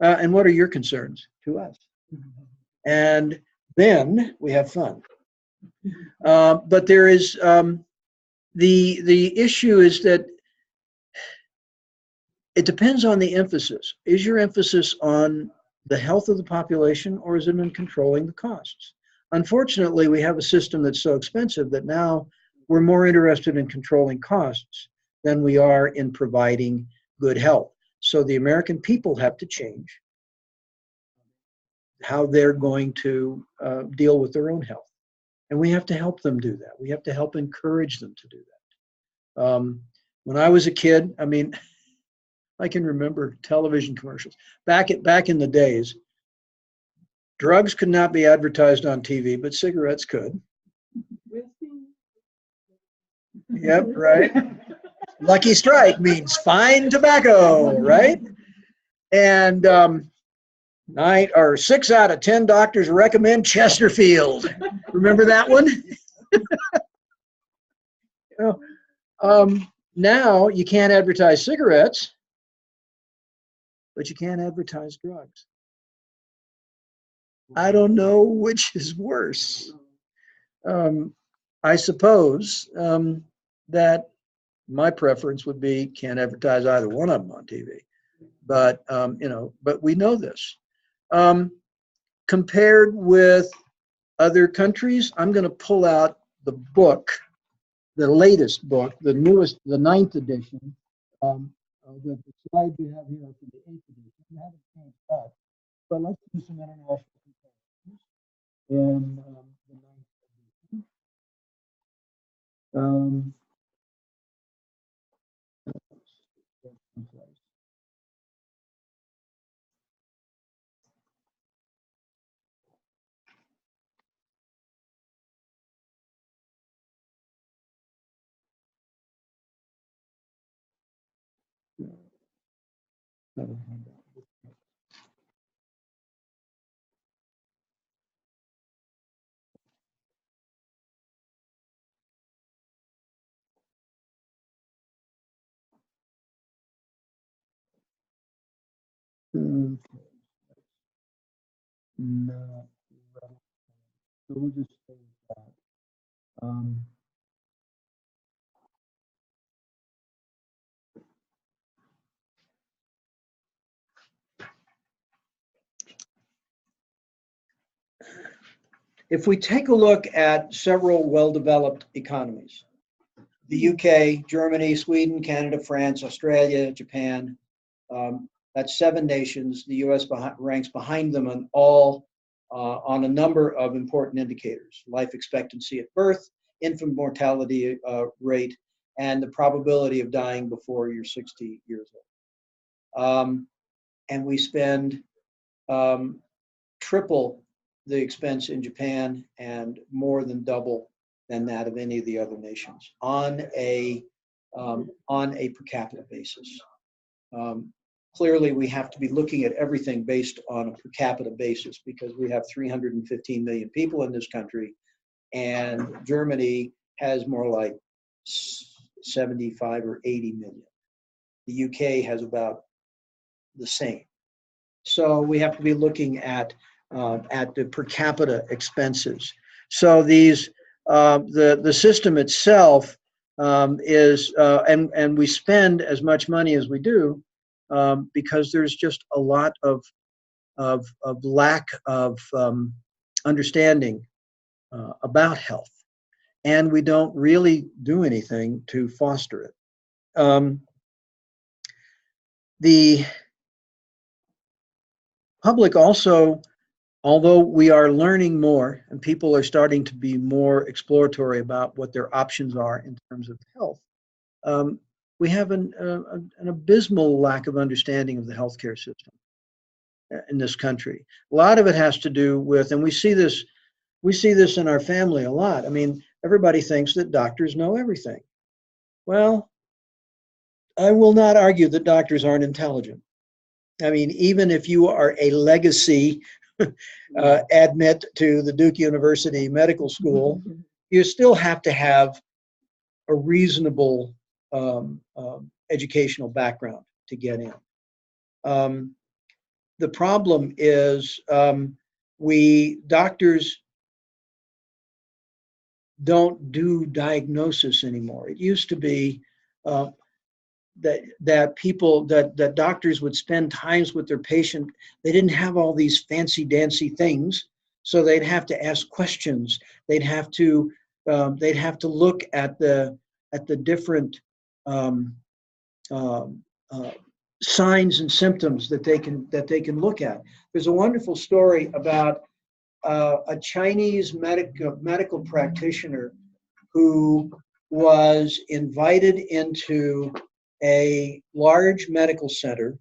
and what are your concerns to us? And then we have fun. But there is, the issue is that it depends on the emphasis. Is your emphasis on the health of the population, or is it in controlling the costs? Unfortunately, we have a system that's so expensive that now we're more interested in controlling costs than we are in providing good health. So the American people have to change how they're going to deal with their own health. And we have to help them do that. We have to help encourage them to do that. When I was a kid, I mean, I can remember television commercials. Back in the days, drugs could not be advertised on TV, but cigarettes could. Yep, right. Lucky Strike means fine tobacco, right? And 6 out of 10 doctors recommend Chesterfield. Remember that one? You know, now you can't advertise cigarettes, but you can't advertise drugs. I don't know which is worse. I suppose that my preference would be can't advertise either one of them on TV. But, but we know this. Compared with other countries, I'm going to pull out the book, the latest book, the newest, the 9th edition. The slide you have here for the 8th edition. You haven't changed that. But let's do some international comparisons in the 9th edition. Okay. No. So we'll just stay with that. If we take a look at several well-developed economies, the UK, Germany, Sweden, Canada, France, Australia, Japan, that's 7 nations. The US ranks behind them on on a number of important indicators: life expectancy at birth, infant mortality rate, and the probability of dying before you're 60 years old. And we spend triple the expense in Japan and more than double than that of any of the other nations on a per capita basis. Clearly, we have to be looking at everything based on a per capita basis because we have 315 million people in this country, and Germany has more like 75 or 80 million. The UK has about the same. So we have to be looking at the per capita expenses. So these the system itself is and we spend as much money as we do because there's just a lot of lack of understanding about health, and we don't really do anything to foster it. The public also, although we are learning more and people are starting to be more exploratory about what their options are in terms of health, we have an abysmal lack of understanding of the healthcare system in this country. A lot of it has to do with, and we see this in our family a lot. I mean, everybody thinks that doctors know everything. Well, I will not argue that doctors aren't intelligent. I mean, even if you are a legacy admit to the Duke University Medical School, you still have to have a reasonable educational background to get in. The problem is doctors don't do diagnosis anymore. It used to be that doctors would spend times with their patient. They didn't have all these fancy dancy things, so they'd have to ask questions. They'd have to look at the different signs and symptoms that they can look at. There's a wonderful story about a Chinese medical practitioner who was invited into a large medical center,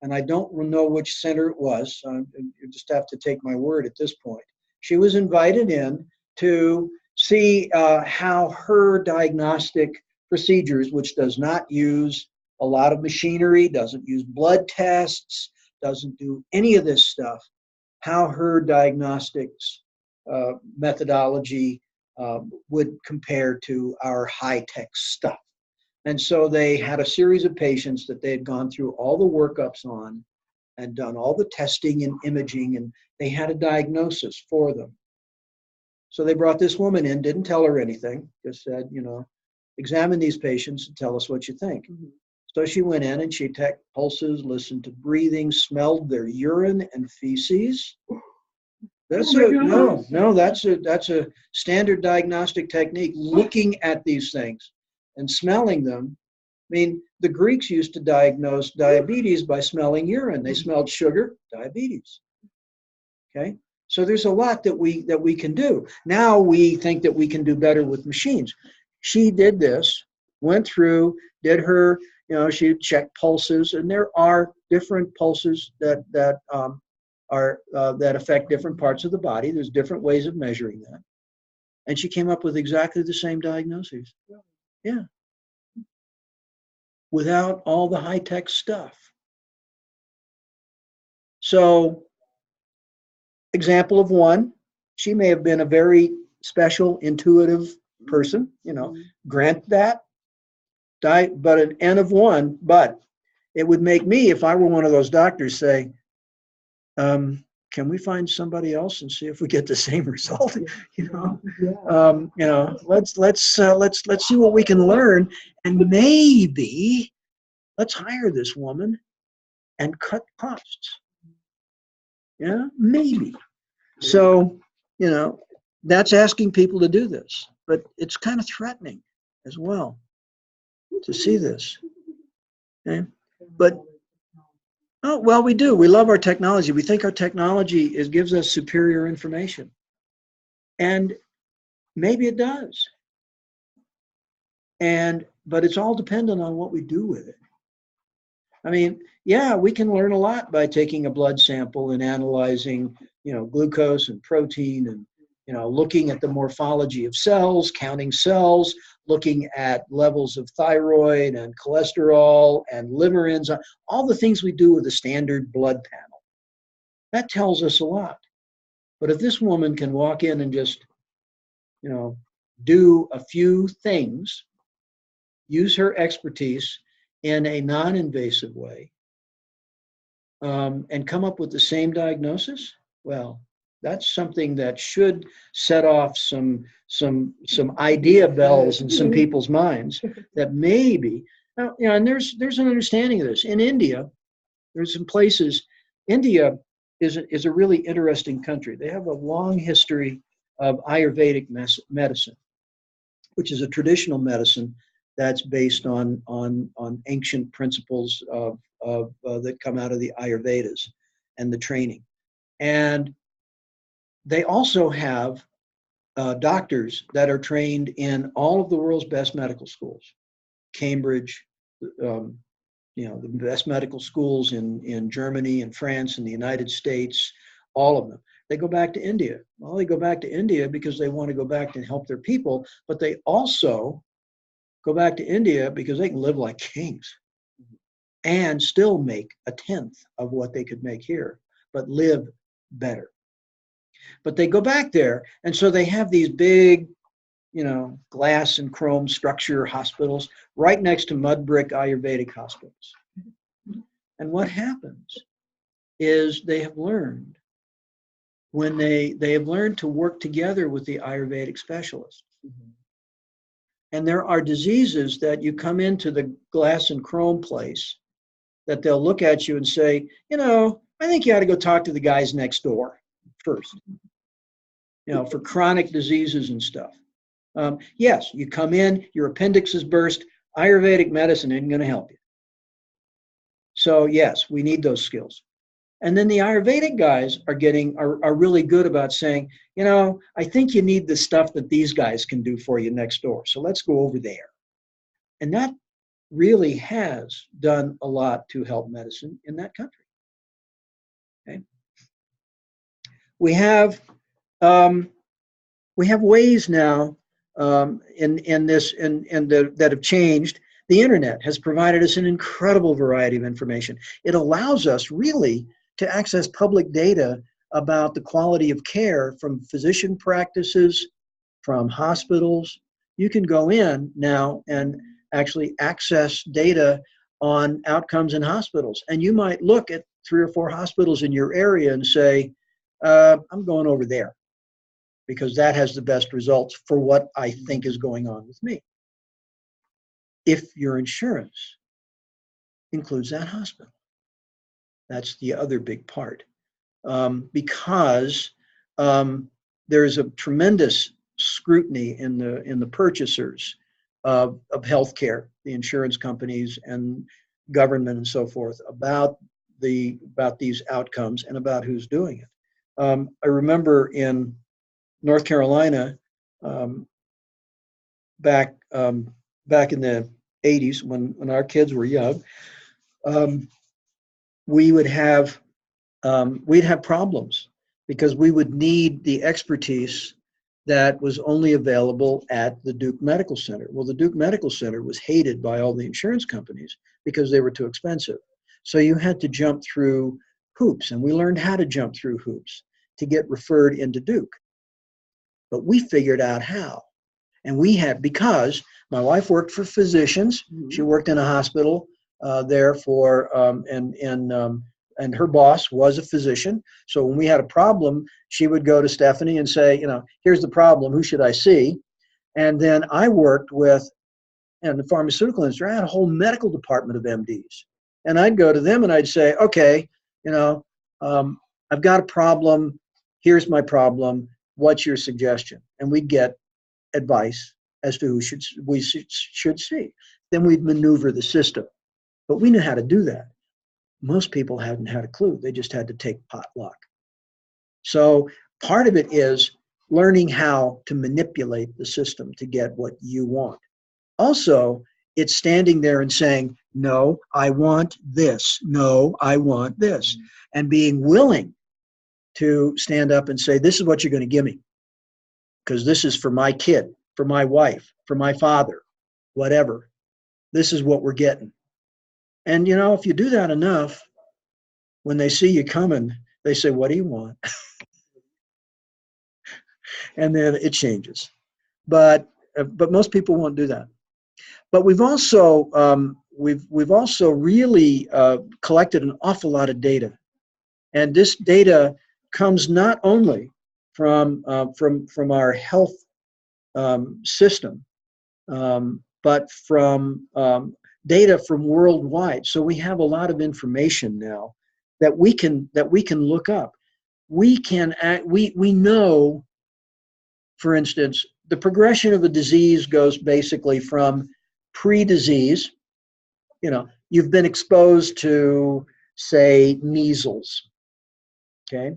and I don't know which center it was, so you just have to take my word at this point. She was invited in to see how her diagnostic procedures, which does not use a lot of machinery, doesn't use blood tests, doesn't do any of this stuff, how her diagnostics methodology would compare to our high-tech stuff. And so they had a series of patients that they had gone through all the workups on and done all the testing and imaging, and they had a diagnosis for them. So they brought this woman in, didn't tell her anything, just said, examine these patients and tell us what you think. So she went in and she checked pulses, listened to breathing, smelled their urine and feces. That's that's a standard diagnostic technique, looking at these things and smelling them. I mean, the Greeks used to diagnose diabetes by smelling urine. They smelled sugar, diabetes. Okay? So there's a lot that we can do. Now we think that we can do better with machines. She did this, went through, did her, she checked pulses, and there are different pulses that affect different parts of the body. There's different ways of measuring that. And she came up with exactly the same diagnoses. Yeah. Without all the high-tech stuff. So, example of one, she may have been a very special, intuitive person, grant that, but an N of one, but it would make me, if I were one of those doctors, say, can we find somebody else and see if we get the same result? Let's see what we can learn, and maybe let's hire this woman and cut costs. Yeah, maybe. So, that's asking people to do this, but it's kind of threatening as well to see this. Okay? But oh, well, we do. We love our technology. We think our technology gives us superior information. And maybe it does. But it's all dependent on what we do with it. I mean, yeah, we can learn a lot by taking a blood sample and analyzing, glucose and protein and, looking at the morphology of cells, counting cells, looking at levels of thyroid and cholesterol and liver enzyme, all the things we do with a standard blood panel. That tells us a lot. But if this woman can walk in and just, do a few things, use her expertise in a non-invasive way, and come up with the same diagnosis, well, that's something that should set off some idea bells in some people's minds that maybe, and there's an understanding of this. In India, there's some places, India is a really interesting country. They have a long history of Ayurvedic medicine, which is a traditional medicine that's based on ancient principles that come out of the Ayurvedas and the training. And they also have doctors that are trained in all of the world's best medical schools, Cambridge, the best medical schools in Germany and France and the United States, all of them. They go back to India. Well, they go back to India because they want to go back and help their people, but they also go back to India because they can live like kings and still make a tenth of what they could make here, but live better. But they go back there, and so they have these big, glass and chrome structure hospitals right next to mud brick Ayurvedic hospitals. And what happens is they have learned when they have learned to work together with the Ayurvedic specialists. And there are diseases that you come into the glass and chrome place that they'll look at you and say, I think you ought to go talk to the guys next door first, for chronic diseases and stuff. Yes, you come in, your appendix is burst, Ayurvedic medicine isn't going to help you. So yes, we need those skills. And then the Ayurvedic guys are really good about saying, I think you need the stuff that these guys can do for you next door. So let's go over there. And that really has done a lot to help medicine in that country. Okay. We have ways now that have changed. The internet has provided us an incredible variety of information. It allows us really to access public data about the quality of care from physician practices, from hospitals. You can go in now and actually access data on outcomes in hospitals. And you might look at 3 or 4 hospitals in your area and say, I'm going over there because that has the best results for what I think is going on with me. if your insurance includes that hospital. That's the other big part. Because there's a tremendous scrutiny in the purchasers of healthcare, the insurance companies and government and so forth, about these outcomes and about who's doing it. I remember in North Carolina, back in the 80s when our kids were young, we'd have problems because we would need the expertise that was only available at the Duke Medical Center. Well, the Duke Medical Center was hated by all the insurance companies because they were too expensive. So you had to jump through hoops, and we learned how to jump through hoops to get referred into Duke. But we figured out how. And we had, because my wife worked for physicians. She worked in a hospital there for, and her boss was a physician. So when we had a problem, she would go to Stephanie and say, here's the problem, who should I see? And then I worked with, in the pharmaceutical industry, I had a whole medical department of MDs. And I'd go to them and I'd say, okay, I've got a problem. Here's my problem. What's your suggestion? And we'd get advice as to who we should see. Then we'd maneuver the system. But we knew how to do that. Most people hadn't had a clue. They just had to take pot luck. So part of it is learning how to manipulate the system to get what you want. Also, it's standing there and saying, no, I want this. No, I want this. And being willing to stand up and say, this is what you're going to give me. Because this is for my kid, for my wife, for my father, whatever. This is what we're getting. And, if you do that enough, when they see you coming, they say, what do you want? And then it changes. But most people won't do that. But we've also really collected an awful lot of data. And this data comes not only from our health system, but from data from worldwide. So we have a lot of information now that we can look up. We know, for instance, the progression of a disease goes basically from pre-disease. You've been exposed to, say, measles. Okay.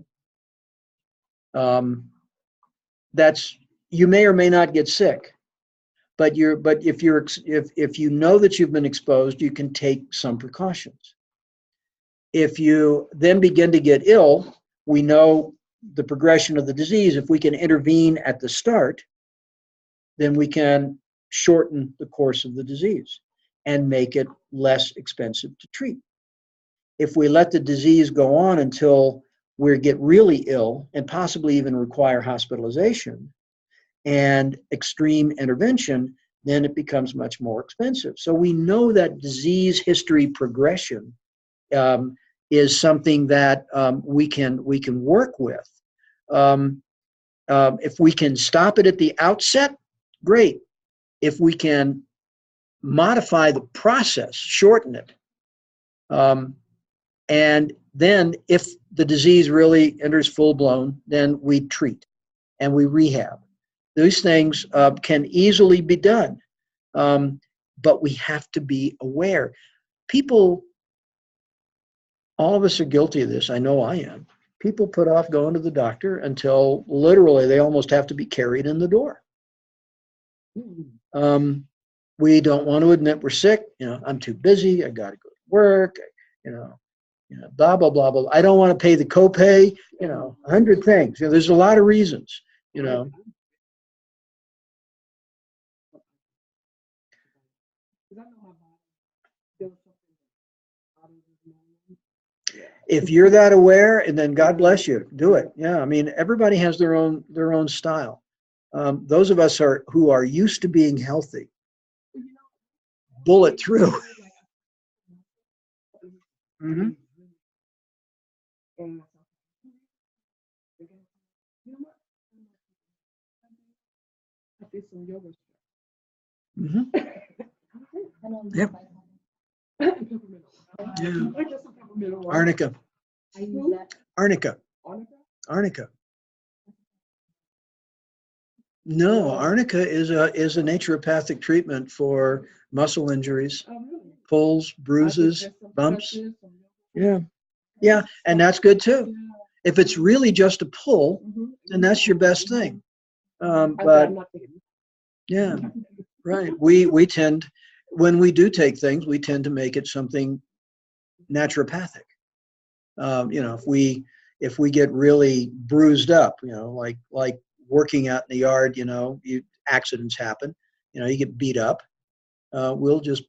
You may or may not get sick, but if you know that you've been exposed, you can take some precautions. If you then begin to get ill, we know the progression of the disease. If we can intervene at the start, then we can shorten the course of the disease and make it less expensive to treat. If we let the disease go on until we get really ill and possibly even require hospitalization and extreme intervention, then it becomes much more expensive. So we know that disease history progression is something that we can work with. If we can stop it at the outset, great. If we can modify the process, shorten it, and then if the disease really enters full blown, then we treat and we rehab. These things can easily be done, but we have to be aware. People, all of us are guilty of this. I know I am. People put off going to the doctor until literally they almost have to be carried in the door. We don't want to admit we're sick. I'm too busy. I got to go to work. Blah, blah, blah, blah. I don't want to pay the copay. 100 things. There's a lot of reasons. If you're that aware, and then God bless you, do it. Yeah, I mean, everybody has their own style. Those of us who are used to being healthy, bullet through. Mm-hmm. Mm-hmm. Yep. And peppermint oil. Yeah. I get some peppermint oil. Arnica. I use that. Arnica. Arnica? Arnica. No, arnica is a naturopathic treatment for muscle injuries, Oh, really? pulls, I just bruises, get some bumps. stretches, some- Yeah. Yeah, and that's good too. If it's really just a pull, Mhm. then that's your best thing. I said, But I'm not taking yeah, right. We tend, when we do take things, we tend to make it something naturopathic. You know, if we get really bruised up, you know, like working out in the yard, you know, accidents happen. You know, you get beat up. We'll just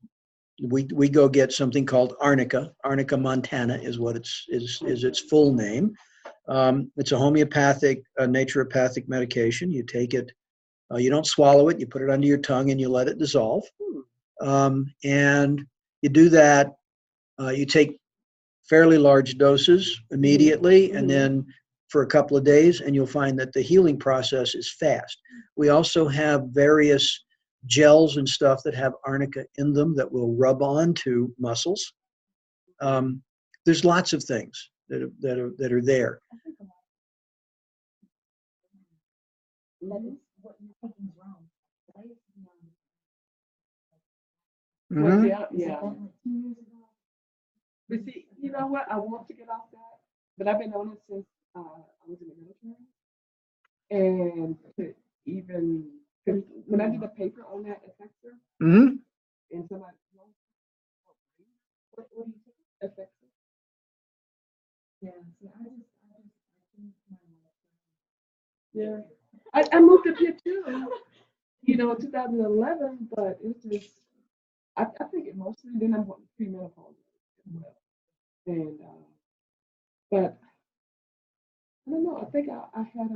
we go get something called arnica. Arnica montana is what is its full name. It's a homeopathic, naturopathic medication. You take it, you don't swallow it. You put it under your tongue and you let it dissolve. And you do that. You take fairly large doses immediately, and then for a couple of days, and you'll find that the healing process is fast. We also have various gels and stuff that have arnica in them that will rub onto muscles. There's lots of things that are there. That is what you're thinking is wrong. I used to be on Well, Mhm. yeah, was it yeah. then, like 2 years ago? But see, you know what? I want to get off that, but I've been on it since I was in the military. And to even, 'cause when I did a paper on that effector, Mhm. and somebody, what do you think? Effector? Yeah, see, I think my Yeah. I moved up here too, you know, in 2011, but it's just, I think it mostly, then I'm premenopause as well. And, but I don't know. I think I always had a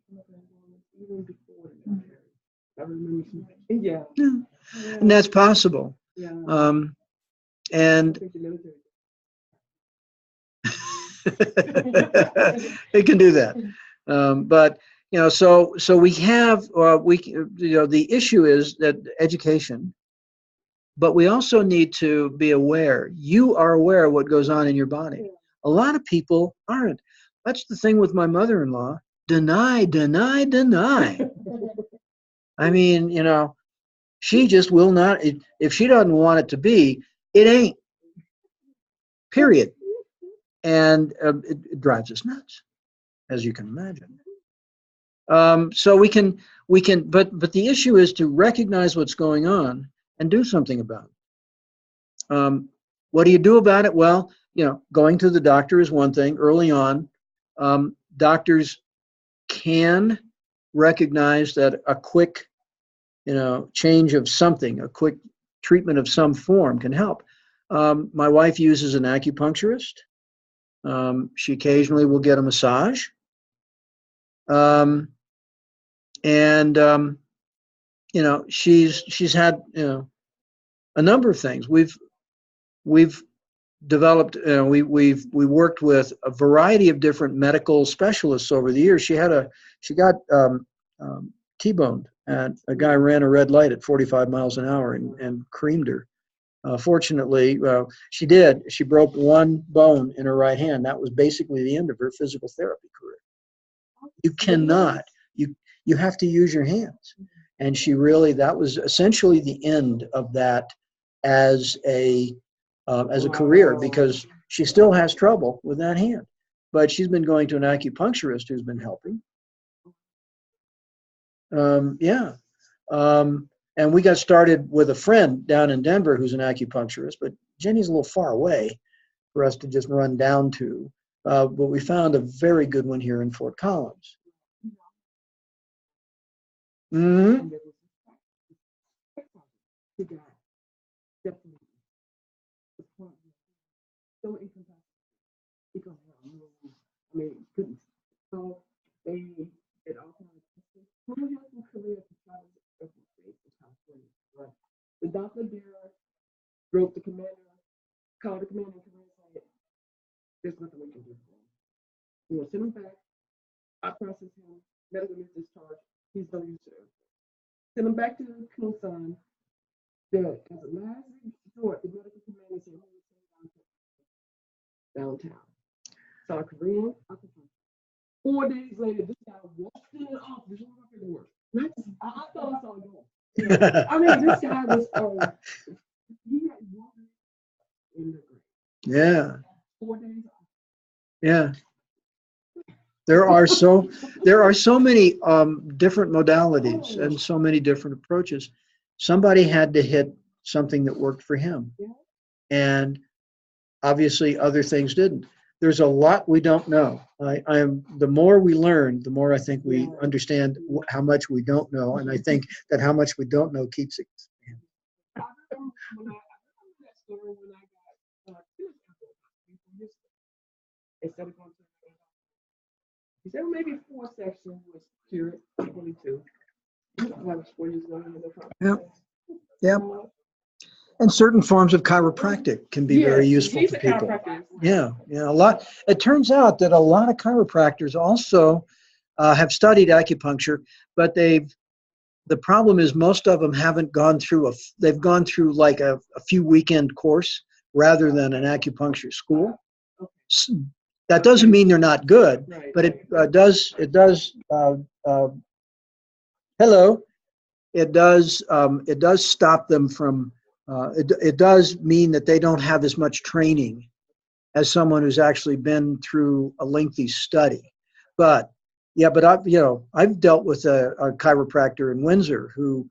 chemical imbalance even before the military. I remember some. Yeah. Yeah. And that's possible. Yeah. I And think the military. it can do that. But you know, so we have you know, the issue is that education, but we also need to be aware. You are aware of what goes on in your body. A lot of people aren't. That's the thing with my mother-in-law. Deny, deny, deny. I mean, you know, she just will not. If she doesn't want it to be, it ain't. Period. And it drives us nuts, as you can imagine. So but the issue is to recognize what's going on and do something about it. What do you do about it? Well, you know, going to the doctor is one thing. Early on, doctors can recognize that a quick, you know, change of something, a quick treatment of some form can help. My wife uses an acupuncturist. She occasionally will get a massage. And you know, she's had, you know, a number of things. We've developed, we worked with a variety of different medical specialists over the years. She got T-boned, and a guy ran a red light at 45 miles an hour and creamed her. Fortunately, she broke one bone in her right hand. That was basically the end of her physical therapy career. You cannot, you have to use your hands. And that was essentially the end of that as a career, because she still has trouble with that hand. But she's been going to an acupuncturist who's been helping. Yeah. And we got started with a friend down in Denver who's an acupuncturist, but Jenny's a little far away for us to just run down to. But we found a very good one here in Fort Collins. Mm-hmm. And there was he got definitely so inconsistent because I mean couldn't. So they it all kind of who has some career to travel to different states in California, right? The doctor there wrote the commander, called the commander and said, there's nothing we can do for him. We will send him back, I process him, medical discharge, he's no use to us. Send him back to Tucson, The as a last resort, the medical commander said, "Hey, let's go downtown." Saw a Korean acupuncturist. 4 days later, this guy walked in the office with my paperwork. And I thought I saw a ghost. You know, I mean, this guy was, he had walked in the grave. Yeah, 4 days. yeah. There are so many different modalities and so many different approaches. Somebody had to hit something that worked for him, Yeah. and obviously other things didn't. There's a lot we don't know. I am the more we learn, the more I think we understand how much we don't know, and I think that how much we don't know keeps it. I remember I remember that story when I got fitness couple instead of going to he said maybe 4 sections was cured, 22. That was 4 years ago. Yep. Yep. And certain forms of chiropractic can be very useful he's to a people. chiropractor. Yeah, yeah, a lot. It turns out that a lot of chiropractors also have studied acupuncture, but the problem is most of them haven't gone through they've gone through like a few weekend course rather than an acupuncture school. That doesn't mean they're not good, Right. but it does hello, it does stop them from it does mean that they don't have as much training as someone who's actually been through a lengthy study. But yeah, but I've dealt with a chiropractor in Windsor who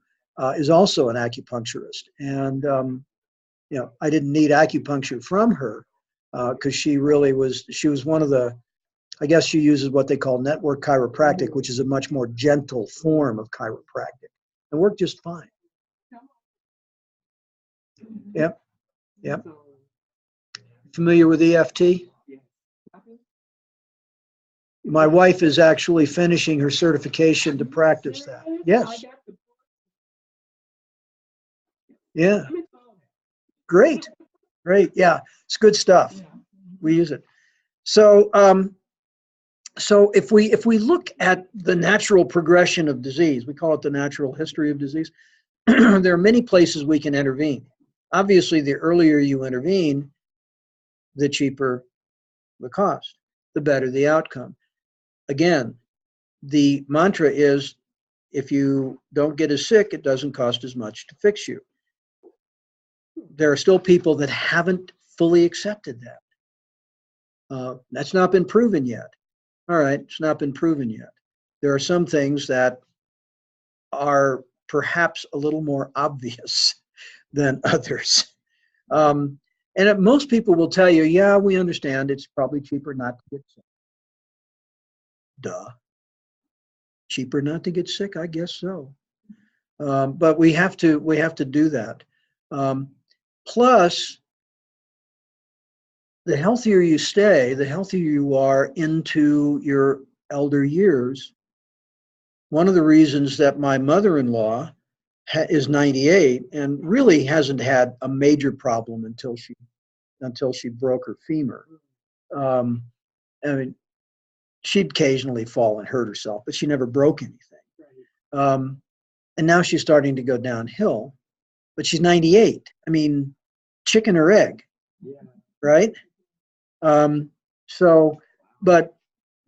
is also an acupuncturist, and I didn't need acupuncture from her because she was one of the, I guess she uses what they call network chiropractic, which is a much more gentle form of chiropractic, and worked just fine. Yep. Yep. Familiar with EFT? My wife is actually finishing her certification to practice that. Yes. Yeah. Great. Great. Yeah. It's good stuff. We use it. So, so if we look at the natural progression of disease, we call it the natural history of disease, there are many places we can intervene. Obviously, the earlier you intervene, the cheaper the cost, the better the outcome. Again, the mantra is, if you don't get as sick, it doesn't cost as much to fix you. There are still people that haven't fully accepted that. That's not been proven yet. All right, it's not been proven yet. There are some things that are perhaps a little more obvious than others. And most people will tell you, yeah, we understand it's probably cheaper not to get sick. Duh. Cheaper not to get sick? I guess so. But we have to do that. Plus, the healthier you stay, the healthier you are into your elder years. One of the reasons that my mother-in-law is 98 and really hasn't had a major problem until she broke her femur. I mean, she'd occasionally fall and hurt herself, but she never broke anything. And now she's starting to go downhill, but she's 98. I mean, chicken or egg, right? So, but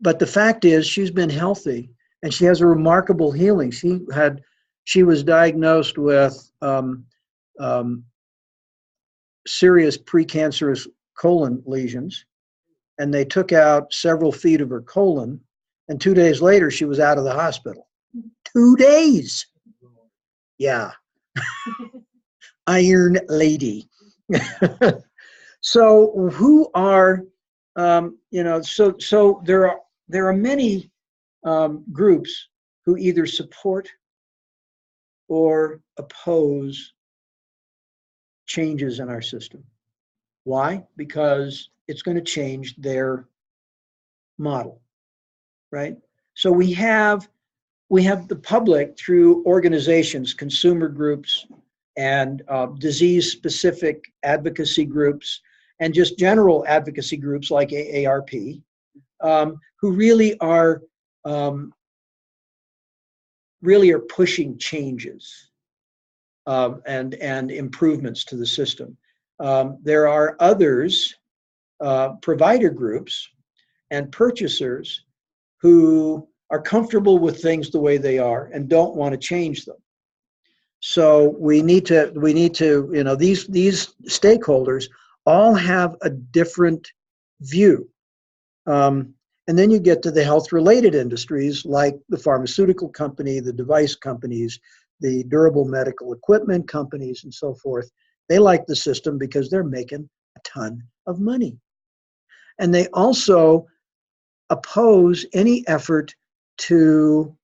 the fact is, she's been healthy and she has a remarkable healing. She was diagnosed with serious precancerous colon lesions, and they took out several feet of her colon, and 2 days later she was out of the hospital. 2 days. Yeah. Iron Lady. So who are so there are many groups who either support or oppose changes in our system. Why? Because it's going to change their model, right? So we have the public through organizations, consumer groups, and disease-specific advocacy groups, and just general advocacy groups like AARP, who really are pushing changes. and improvements to the system. There are others, provider groups and purchasers who are comfortable with things the way they are and don't want to change them. So we need to, these stakeholders all have a different view. And then you get to the health-related industries like the pharmaceutical company, the device companies, the durable medical equipment companies, and so forth. They like the system because they're making a ton of money. And they also oppose any effort to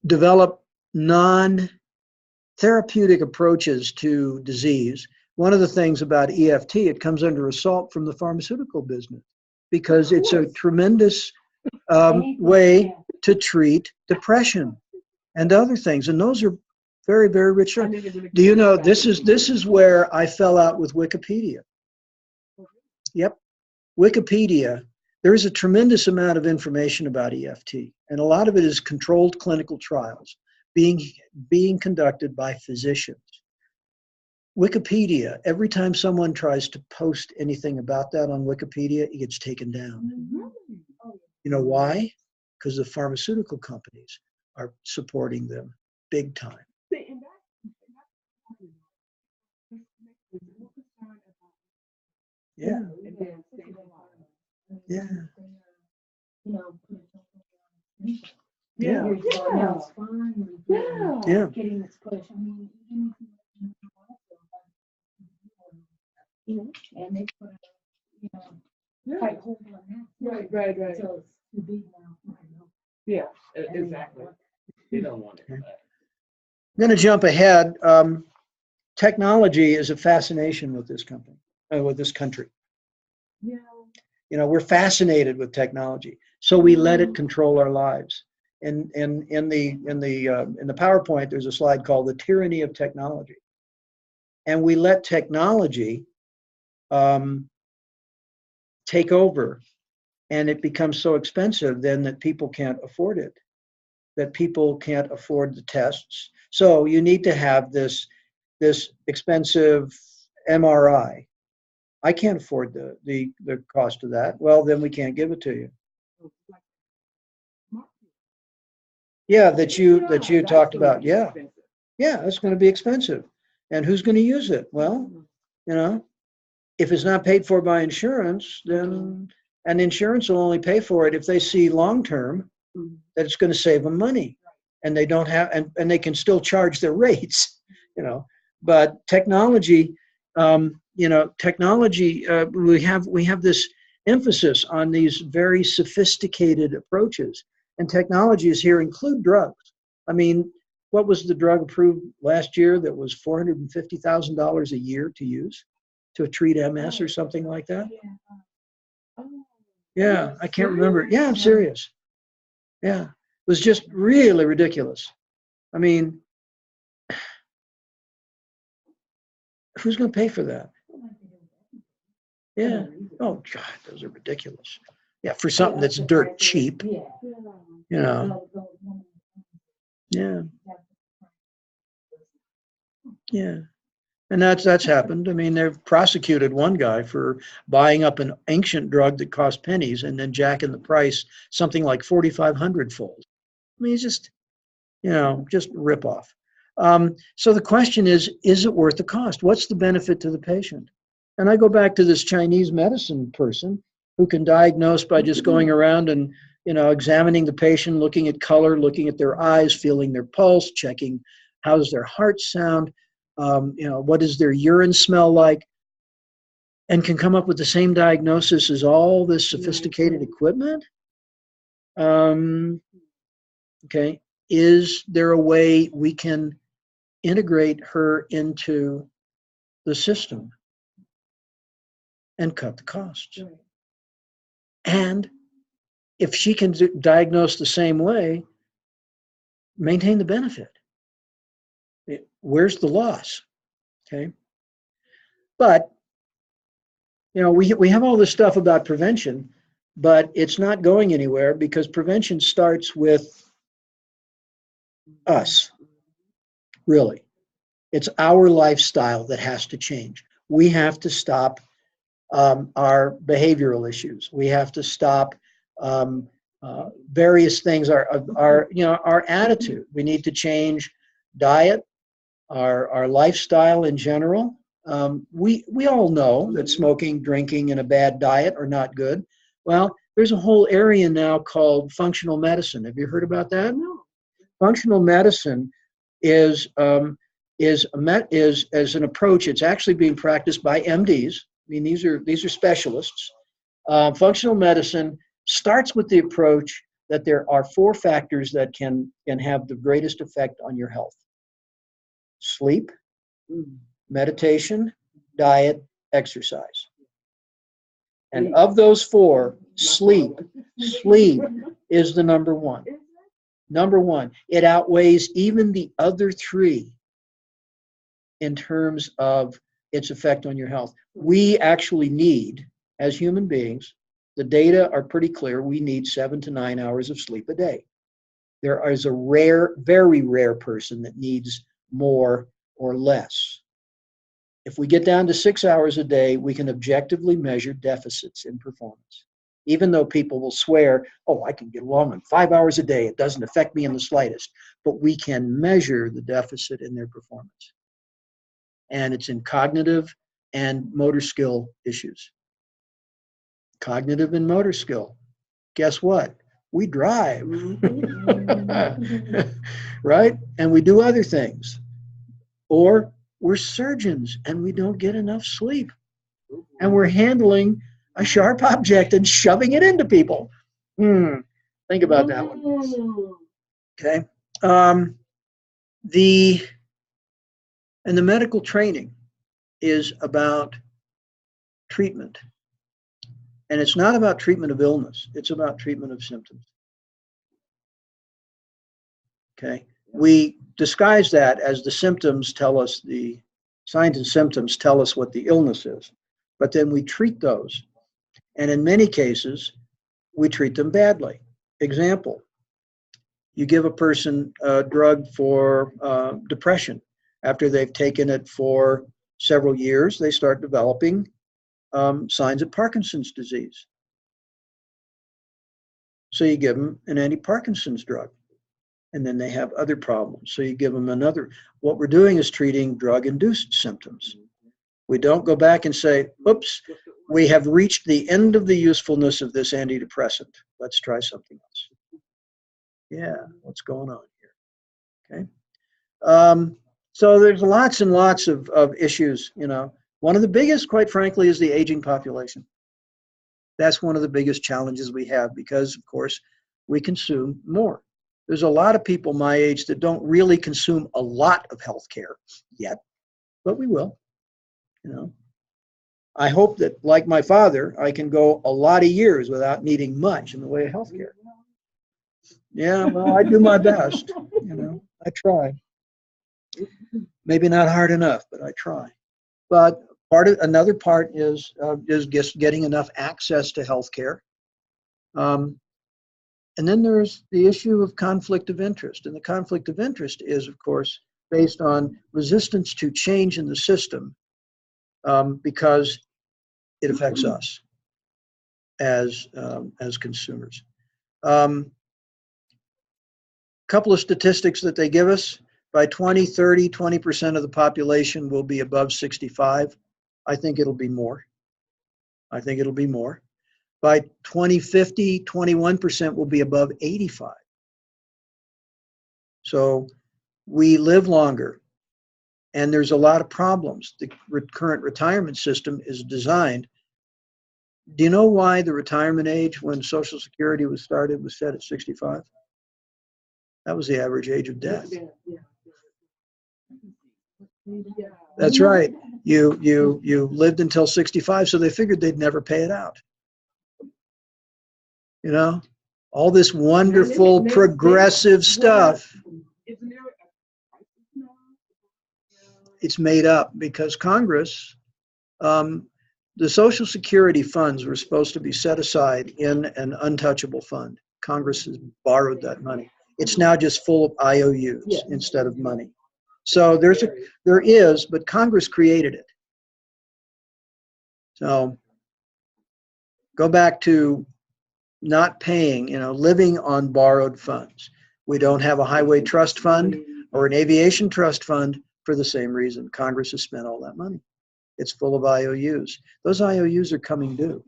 develop non-therapeutic approaches to disease. One of the things about EFT, it comes under assault from the pharmaceutical business because it's a tremendous way to treat depression and other things. And those are very, very rich. Do you know, this is where I fell out with Wikipedia. Yep. Wikipedia, there is a tremendous amount of information about EFT, and a lot of it is controlled clinical trials being conducted by physicians. Wikipedia, every time someone tries to post anything about that on Wikipedia, it gets taken down. You know why? Because the pharmaceutical companies are supporting them big time. Yeah. Yeah. Yeah. Yeah. Getting this push. I mean, even and they put tight hold on that. Right. So it's too big now. Yeah, exactly. You don't want it. I'm going to jump ahead. Technology is a fascination with this company, with this country. Yeah. You know, we're fascinated with technology, so we let it control our lives. And in the PowerPoint, there's a slide called "The Tyranny of Technology," and we let technology take over, and it becomes so expensive then that people can't afford it, that people can't afford the tests. So you need to have this expensive MRI. I can't afford the cost of that. Well, then we can't give it to you. Yeah, that you talked about. Yeah, it's going to be expensive. And who's going to use it? Well, if it's not paid for by insurance, then and insurance will only pay for it if they see long term that it's going to save them money, and they don't have and they can still charge their rates. But technology, we have this emphasis on these very sophisticated approaches, and technologies here include drugs. I mean, what was the drug approved last year that was $450,000 a year to use to treat MS or something like that? Yeah, I can't remember. Yeah, I'm serious. Yeah, it was just really ridiculous. I mean, who's going to pay for that? Yeah. Oh, God, those are ridiculous. Yeah, for something that's dirt cheap. Yeah. Yeah. Yeah. And that's happened. I mean, they've prosecuted one guy for buying up an ancient drug that cost pennies and then jacking the price something like 4,500-fold. I mean, it's just, just rip off. So the question is it worth the cost? What's the benefit to the patient? And I go back to this Chinese medicine person who can diagnose by just going around and, examining the patient, looking at color, looking at their eyes, feeling their pulse, checking how does their heart sound, what does their urine smell like, and can come up with the same diagnosis as all this sophisticated equipment. Okay, is there a way we can integrate her into the system and cut the costs? And if she can diagnose the same way, maintain the benefit. Where's the loss? Okay. But, we have all this stuff about prevention, but it's not going anywhere because prevention starts with us, really. It's our lifestyle that has to change. We have to stop our behavioral issues. We have to stop various things. Our attitude. We need to change diet, our lifestyle in general. We all know that smoking, drinking, and a bad diet are not good. Well, there's a whole area now called functional medicine. Have you heard about that? No. Functional medicine is an approach. It's actually being practiced by MDs. I mean, these are specialists. Functional medicine starts with the approach that there are 4 factors that can have the greatest effect on your health: sleep, meditation, diet, exercise. And of those 4, sleep is the number one. Number one. It outweighs even the other 3 in terms of its effect on your health. We actually need, as human beings, the data are pretty clear, we need 7 to 9 hours of sleep a day. There is a rare, very rare person that needs more or less. If we get down to 6 hours a day, we can objectively measure deficits in performance. Even though people will swear, oh, I can get along on 5 hours a day, it doesn't affect me in the slightest. But we can measure the deficit in their performance. And it's in cognitive and motor skill issues. Cognitive and motor skill. Guess what? We drive, right? And we do other things. Or we're surgeons and we don't get enough sleep. And we're handling a sharp object and shoving it into people. Think about that one. Okay. The medical training is about treatment. And it's not about treatment of illness. It's about treatment of symptoms. Okay. We disguise that as the symptoms tell us, the signs and symptoms tell us what the illness is. But then we treat those. And in many cases, we treat them badly. Example, you give a person a drug for depression. After they've taken it for several years, they start developing signs of Parkinson's disease. So you give them an anti-Parkinson's drug, and then they have other problems. So you give them another. What we're doing is treating drug-induced symptoms. We don't go back and say, oops, we have reached the end of the usefulness of this antidepressant. Let's try something else. Yeah, what's going on here? Okay. So there's lots and lots of issues, you know. One of the biggest, quite frankly, is the aging population. That's one of the biggest challenges we have because, of course, we consume more. There's a lot of people my age that don't really consume a lot of health care yet, but we will, you know. I hope that, like my father, I can go a lot of years without needing much in the way of health care. Yeah, well, I do my best, you know. I try. Maybe not hard enough, but I try. But another part is just getting enough access to health care. And then there's the issue of conflict of interest. And the conflict of interest is, of course, based on resistance to change in the system because it affects us as consumers. Couple of statistics that they give us. By 2030, 20% of the population will be above 65. I think it'll be more. I think it'll be more. By 2050, 21% will be above 85. So we live longer, and there's a lot of problems. The current retirement system is designed. Do you know why the retirement age when Social Security was started was set at 65? That was the average age of death. That's right. You lived until 65, so they figured they'd never pay it out. You know, all this wonderful progressive stuff. It's made up because Congress, the Social Security funds were supposed to be set aside in an untouchable fund. Congress has borrowed that money. It's now just full of IOUs instead of money. So there is, but Congress created it. So go back to not paying, living on borrowed funds. We don't have a highway trust fund or an aviation trust fund for the same reason. Congress has spent all that money. It's full of IOUs. Those IOUs are coming due.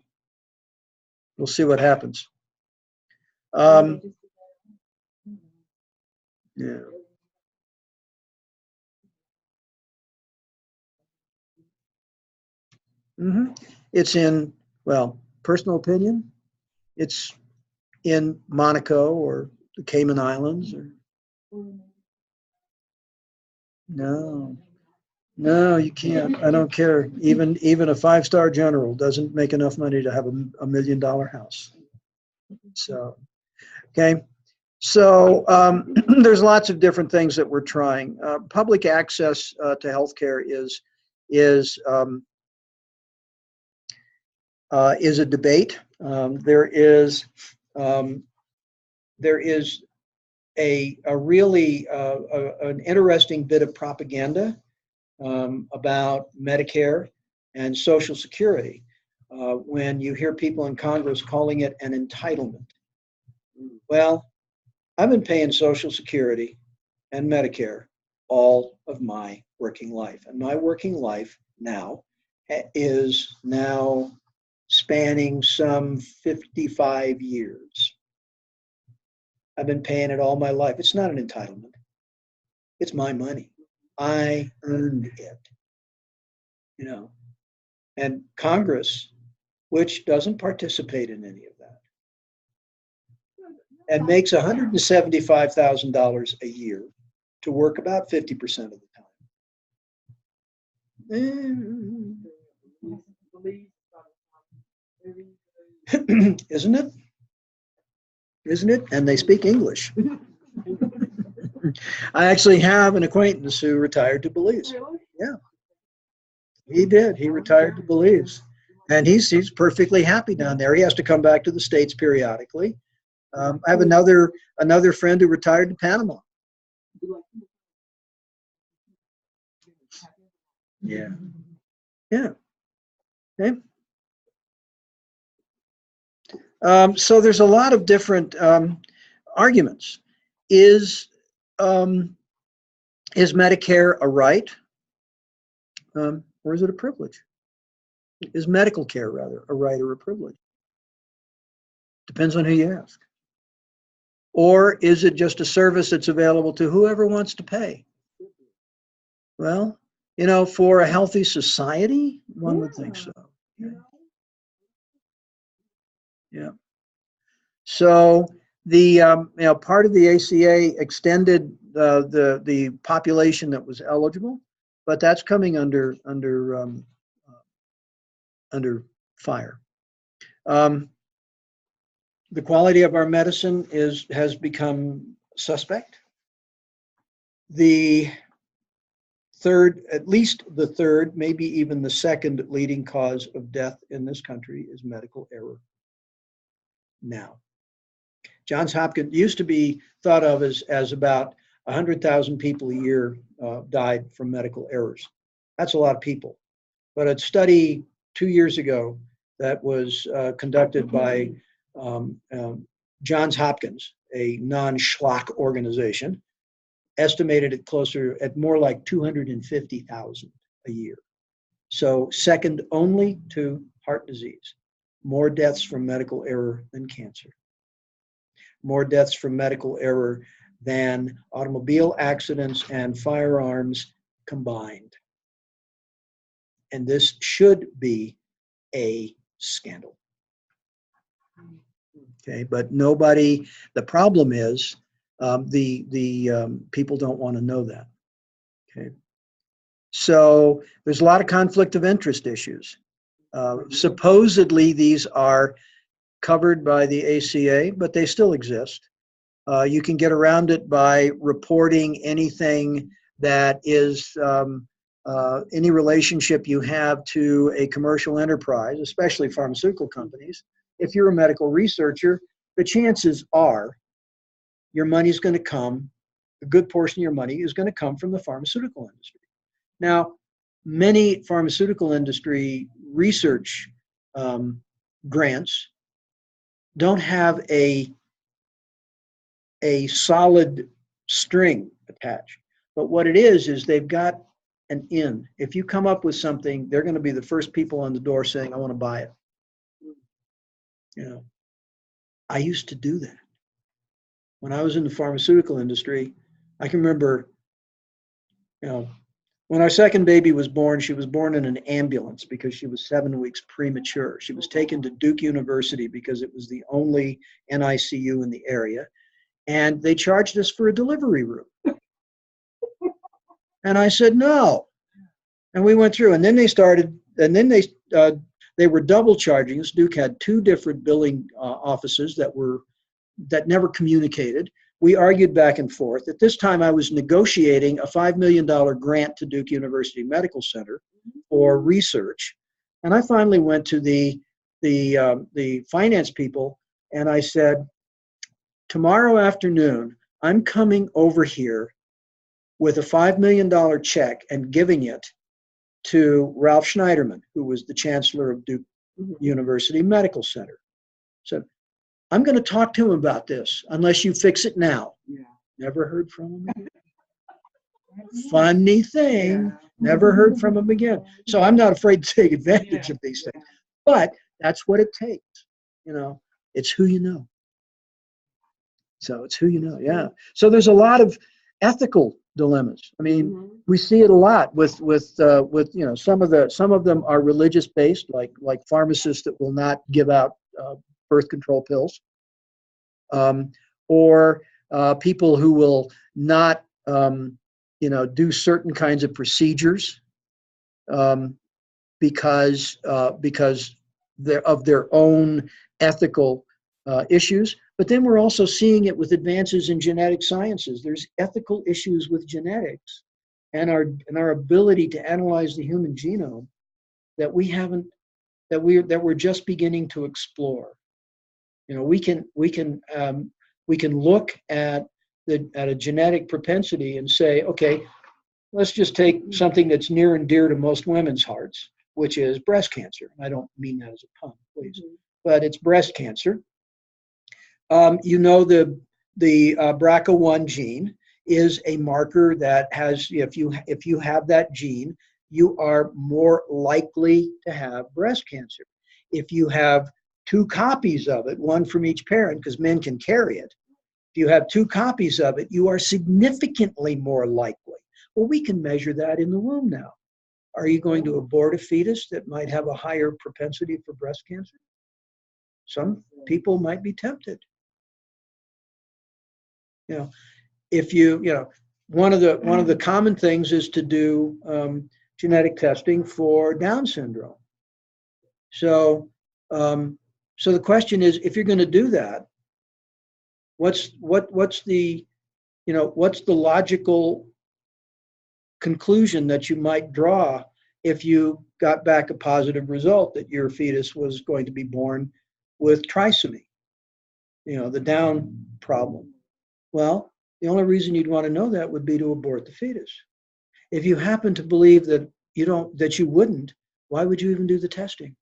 We'll see what happens. Yeah. It's in, well, personal opinion, it's in Monaco or the Cayman Islands or no, you can't. I don't care. Even a five-star general doesn't make enough money to have a $1 million house. So, okay. So there's lots of different things that we're trying. Public access to healthcare is a debate. There is a really an interesting bit of propaganda about Medicare and Social Security when you hear people in Congress calling it an entitlement. Well, I've been paying Social Security and Medicare all of my working life, and my working life now is spanning some 55 years. I've been paying it all my life. It's not an entitlement. It's my money. I earned it. And Congress, which doesn't participate in any of that, and makes $175,000 a year to work about 50% of the time. Isn't it? Isn't it? And they speak English. I actually have an acquaintance who retired to Belize. Yeah, he did. He retired to Belize, and he's perfectly happy down there. He has to come back to the States periodically. I have another friend who retired to Panama. Yeah. Yeah. Okay. So there's a lot of different arguments. Is Medicare a right, or is it a privilege? Is medical care rather a right or a privilege? Depends on who you ask. Or is it just a service that's available to whoever wants to pay? Well, for a healthy society, one would think so. Yeah. So the part of the ACA extended the population that was eligible, but that's coming under fire. The quality of our medicine has become suspect. The third, at least the third, maybe even the second leading cause of death in this country is medical error. Now, Johns Hopkins used to be thought of as about 100,000 people a year died from medical errors. That's a lot of people. But a study 2 years ago that was conducted by Johns Hopkins, a non-schlock organization, estimated it closer at more like 250,000 a year. So second only to heart disease. More deaths from medical error than cancer. More deaths from medical error than automobile accidents and firearms combined. And this should be a scandal. Okay, but nobody, the problem is the people don't want to know that. Okay, so there's a lot of conflict of interest issues. Supposedly these are covered by the ACA, but they still exist. You can get around it by reporting anything that is any relationship you have to a commercial enterprise, especially pharmaceutical companies. If you're a medical researcher, the chances are your money's going to come a good portion of your money is going to come from the pharmaceutical industry. Now, many pharmaceutical industry research grants don't have a solid string attached. But what it is they've got an in. If you come up with something, they're going to be the first people on the door saying, I want to buy it. You know, I used to do that. When I was in the pharmaceutical industry, I can remember, you know, when our second baby was born, she was born in an ambulance because she was 7 weeks premature. She was taken to Duke University because it was the only NICU in the area. And they charged us for a delivery room. And I said, no. And we went through, and then they were double charging us. Duke had 2 different billing offices that never communicated. We argued back and forth. At this time, I was negotiating a $5 million grant to Duke University Medical Center for research. And I finally went to the finance people, and I said, tomorrow afternoon, I'm coming over here with a $5 million check and giving it to Ralph Schneiderman, who was the chancellor of Duke University Medical Center. So I'm going to talk to him about this unless you fix it now. Yeah. Never heard from him again. Funny thing, never heard from him again. So I'm not afraid to take advantage of these things. But that's what it takes. You know, it's who you know. So it's who you know, yeah. So there's a lot of ethical dilemmas. I mean, we see it a lot with you know, some of them are religious based, like pharmacists that will not give out birth control pills, or people who will not you know, do certain kinds of procedures because they're of their own ethical issues. But then we're also seeing it with advances in genetic sciences. There's ethical issues with genetics and our ability to analyze the human genome that we're just beginning to explore. You know, we can look at a genetic propensity and say, okay, let's just take something that's near and dear to most women's hearts, which is breast cancer. I don't mean that as a pun, please, but it's breast cancer. You know, the BRCA1 gene is a marker that has, if you have that gene, you are more likely to have breast cancer. If you have 2 copies of it, one from each parent, because men can carry it, if you have 2 copies of it, you are significantly more likely. Well, we can measure that in the womb now. Are you going to abort a fetus that might have a higher propensity for breast cancer? Some people might be tempted. You know, if you know, one of the common things is to do genetic testing for Down syndrome. So so the question is, if you're going to do that, what's the logical conclusion that you might draw if you got back a positive result that your fetus was going to be born with trisomy, you know, the Down problem? Well, the only reason you'd want to know that would be to abort the fetus. If you happen to believe that you wouldn't, why would you even do the testing?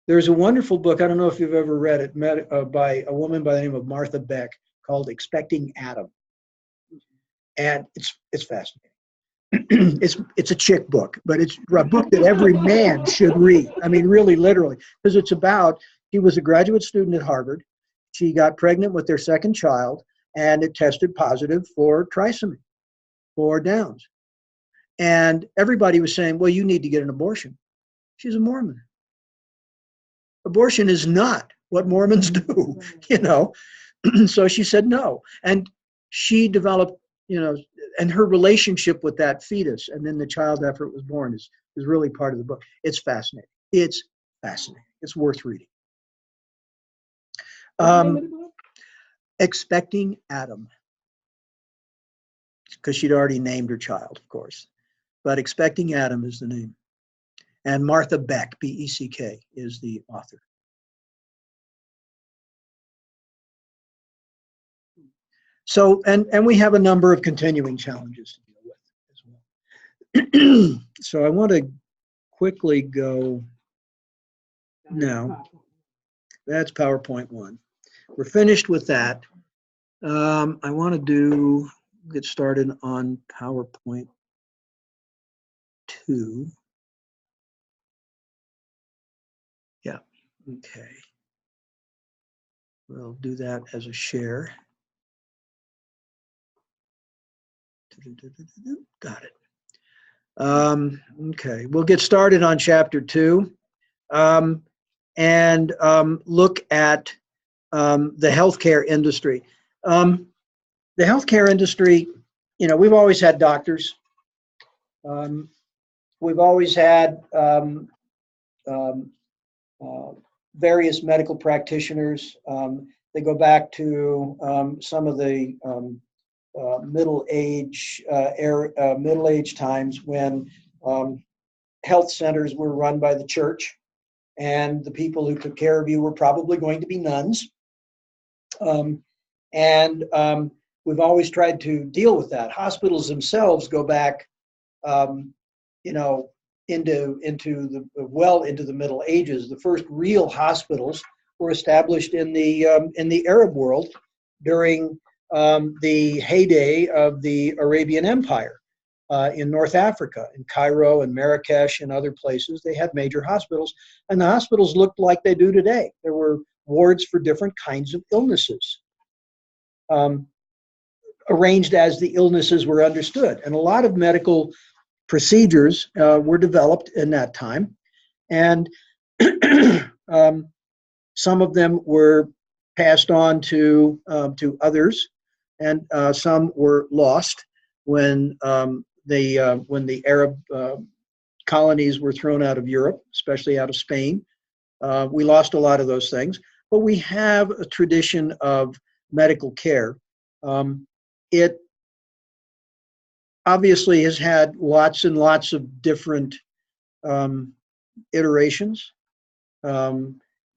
There's a wonderful book, I don't know if you've ever read it, by a woman by the name of Martha Beck, called Expecting Adam. And it's fascinating. It's a chick book, but it's a book that every man should read. I mean, really, literally, because it's about, he was a graduate student at Harvard. She got pregnant with their second child, and it tested positive for trisomy, for Downs. And everybody was saying, well, you need to get an abortion. She's a Mormon. Abortion is not what Mormons do, you know. So she said no. And she developed, you know, and her relationship with that fetus and then the child after it was born is really part of the book. It's fascinating. It's fascinating. It's worth reading. Expecting Adam, because she'd already named her child, of course. But Expecting Adam is the name. And Martha Beck, B-E-C-K, is the author. So, and we have a number of continuing challenges to deal with as well. So I want to quickly go now. That's PowerPoint 1. We're finished with that. I want to get started on PowerPoint 2. Yeah, okay. We'll do that as a share. Got it. Okay, we'll get started on chapter 2 and look at the healthcare industry. The healthcare industry, you know, we've always had doctors. We've always had various medical practitioners. They go back to some of the middle age times when health centers were run by the church, and the people who took care of you were probably going to be nuns. We've always tried to deal with that. Hospitals themselves go back, you know, into the Middle Ages. The first real hospitals were established in the Arab world during the heyday of the Arabian Empire in North Africa, in Cairo and Marrakesh and other places. They had major hospitals, and the hospitals looked like they do today. There were wards for different kinds of illnesses, arranged as the illnesses were understood. And a lot of medical procedures were developed in that time, and some of them were passed on to others, and some were lost when the Arab colonies were thrown out of Europe, especially out of Spain. We lost a lot of those things, but we have a tradition of medical care. It obviously has had lots and lots of different iterations.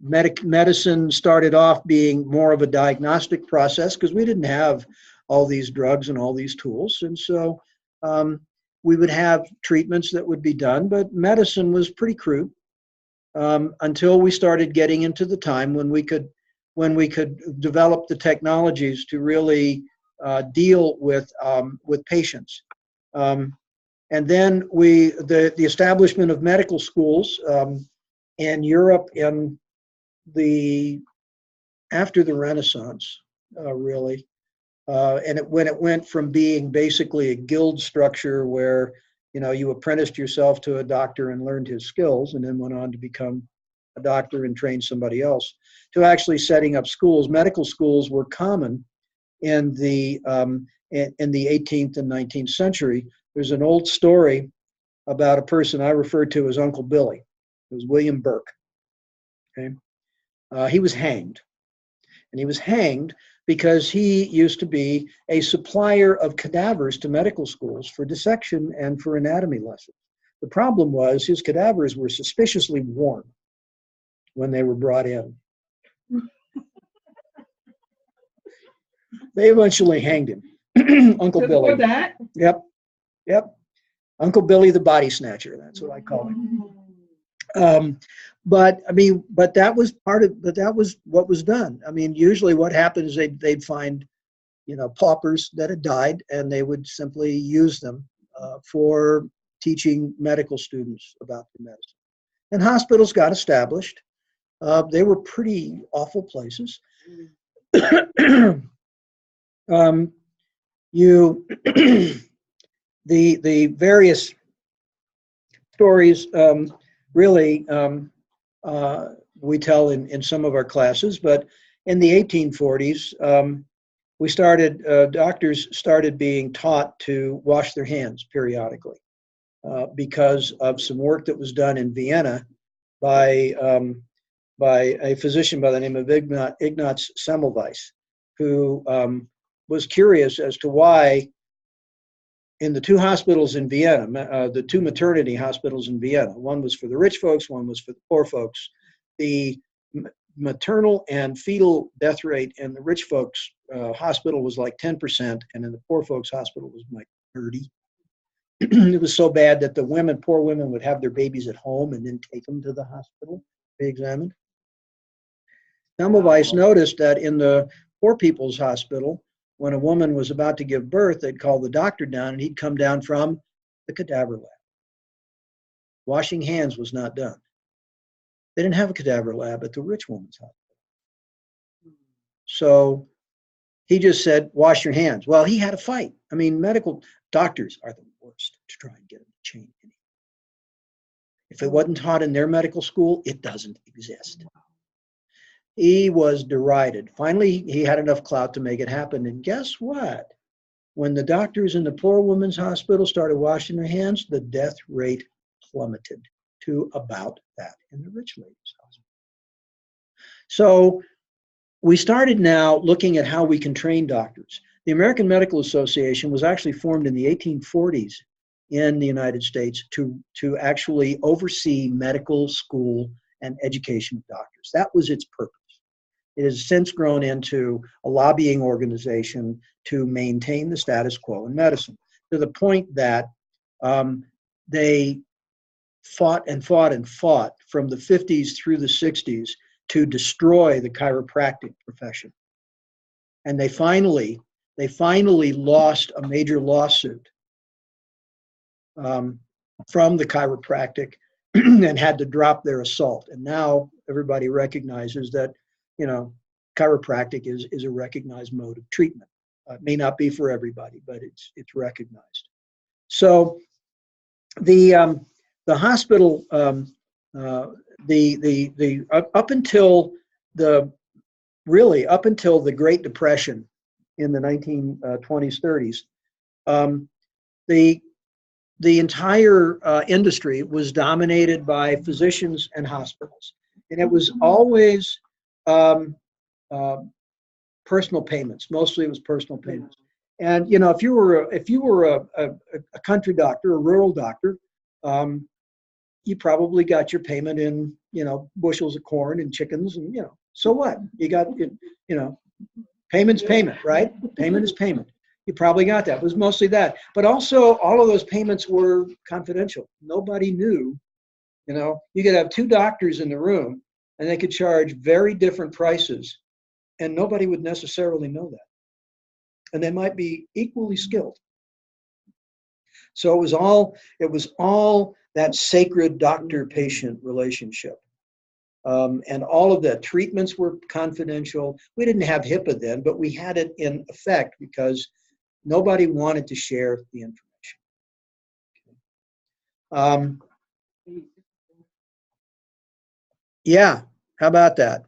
Medicine started off being more of a diagnostic process because we didn't have all these drugs and all these tools. And so we would have treatments that would be done, but medicine was pretty crude until we started getting into the time when we could develop the technologies to really deal with patients. And then the establishment of medical schools in Europe after the Renaissance, really. When it went from being basically a guild structure where, you know, you apprenticed yourself to a doctor and learned his skills and then went on to become a doctor and train somebody else, to actually setting up schools. Medical schools were common in the 18th and 19th century. There's an old story about a person I refer to as Uncle Billy. It was William Burke. Okay, he was hanged, and he was hanged because he used to be a supplier of cadavers to medical schools for dissection and for anatomy lessons. The problem was his cadavers were suspiciously warm when they were brought in. They eventually hanged him. Uncle Just Billy. for that? Yep. Uncle Billy the body snatcher. That's what I call him. But that was what was done. I mean, usually what happened is they'd find, you know, paupers that had died, and they would simply use them for teaching medical students about the medicine. And hospitals got established. They were pretty awful places. The various stories really we tell in some of our classes, but in the 1840s, doctors started being taught to wash their hands periodically because of some work that was done in Vienna by a physician by the name of Ignaz Semmelweis, who was curious as to why in the two hospitals in Vienna, the two maternity hospitals in Vienna, one was for the rich folks, one was for the poor folks, the maternal and fetal death rate in the rich folks hospital was like 10%, and in the poor folks hospital was like 30. It was so bad that the women, poor women, would have their babies at home and then take them to the hospital to be examined. Semmelweis noticed that in the poor people's hospital, when a woman was about to give birth, they'd call the doctor down and he'd come down from the cadaver lab. Washing hands was not done. They didn't have a cadaver lab at the rich woman's hospital. So he just said, wash your hands. Well, he had a fight. I mean, medical doctors are the worst to try and get them to change anything. If it wasn't taught in their medical school, it doesn't exist. He was derided. Finally, he had enough clout to make it happen. And guess what? When the doctors in the poor woman's hospital started washing their hands, the death rate plummeted to about that in the rich lady's hospital. So we started now looking at how we can train doctors. The American Medical Association was actually formed in the 1840s in the United States to actually oversee medical school and education of doctors. That was its purpose. It has since grown into a lobbying organization to maintain the status quo in medicine, to the point that they fought and fought and fought from the 50s through the 60s to destroy the chiropractic profession. And they finally lost a major lawsuit from the chiropractic and had to drop their assault. And now everybody recognizes that, you know, chiropractic is a recognized mode of treatment. It may not be for everybody, but it's recognized. So the hospital, up until the Great Depression in the 1920s, 30s, the entire industry was dominated by physicians and hospitals, and it was always personal payments. Mostly, it was personal payments. And you know, if you were a country doctor, a rural doctor, you probably got your payment in, you know, bushels of corn and chickens, and, you know, so what? You got, you know, payment's payment, right? Payment is payment. You probably got that. It was mostly that. But also, all of those payments were confidential. Nobody knew, you know. You could have two doctors in the room, and they could charge very different prices, and nobody would necessarily know that. And they might be equally skilled. So it was all that sacred doctor-patient relationship. And all of the treatments were confidential. We didn't have HIPAA then, but we had it in effect because nobody wanted to share the information. Yeah, how about that?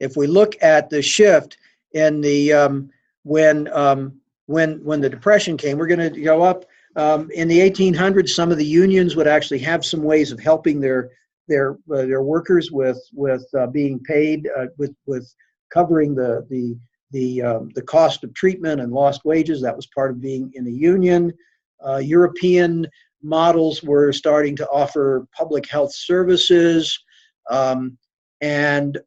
If we look at the shift in the when the Depression came, we're going to go up. In the 1800s, some of the unions would actually have some ways of helping their workers with being paid, with covering the cost of treatment and lost wages. That was part of being in a union. European models were starting to offer public health services, and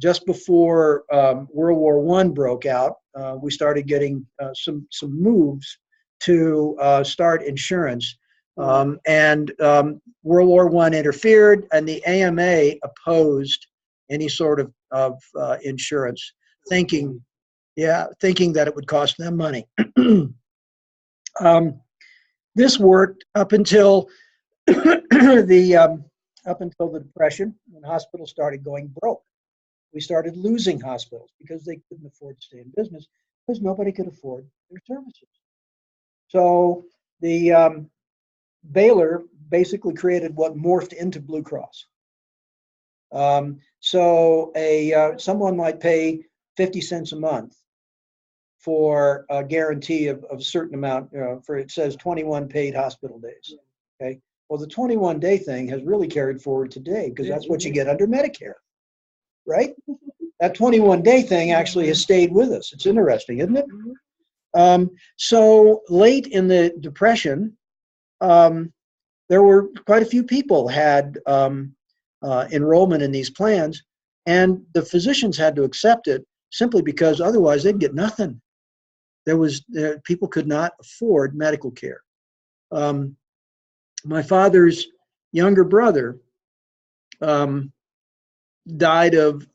just before World War I broke out, we started getting some moves to start insurance. And World War I interfered, and the AMA opposed any sort of insurance, thinking that it would cost them money. This worked up until up until the Depression, when hospitals started going broke. We started losing hospitals because they couldn't afford to stay in business because nobody could afford their services. So the Baylor basically created what morphed into Blue Cross. So someone might pay 50 cents a month for a guarantee of a certain amount, for it says 21 paid hospital days. Okay. Well, the 21-day thing has really carried forward today because that's what you get under Medicare, right? That 21-day thing actually has stayed with us. It's interesting, isn't it? So late in the Depression, there were quite a few people had enrollment in these plans, and the physicians had to accept it. simply because otherwise they'd get nothing. People could not afford medical care. My father's younger brother died of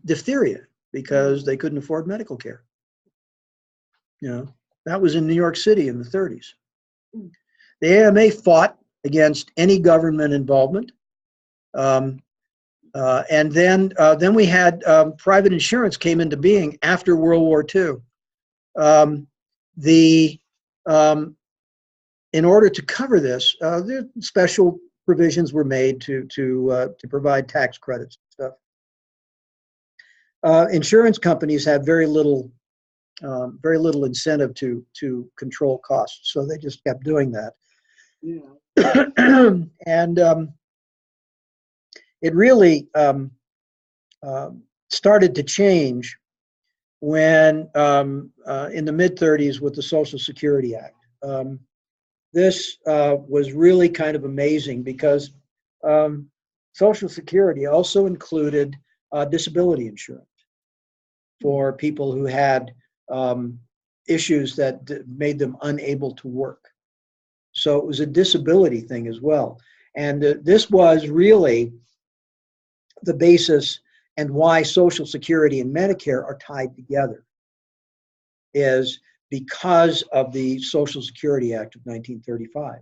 diphtheria because they couldn't afford medical care. That was in New York City in the 30s. The AMA fought against any government involvement. And then we had private insurance came into being after World War II. In order to cover this, special provisions were made to provide tax credits and stuff. Insurance companies had very little incentive to control costs, so they just kept doing that. Yeah. And it really started to change when in the mid-30s with the Social Security Act. This was really kind of amazing because Social Security also included disability insurance for people who had issues that made them unable to work. So it was a disability thing as well. And this was really the basis and why Social Security and Medicare are tied together, is because of the Social Security Act of 1935.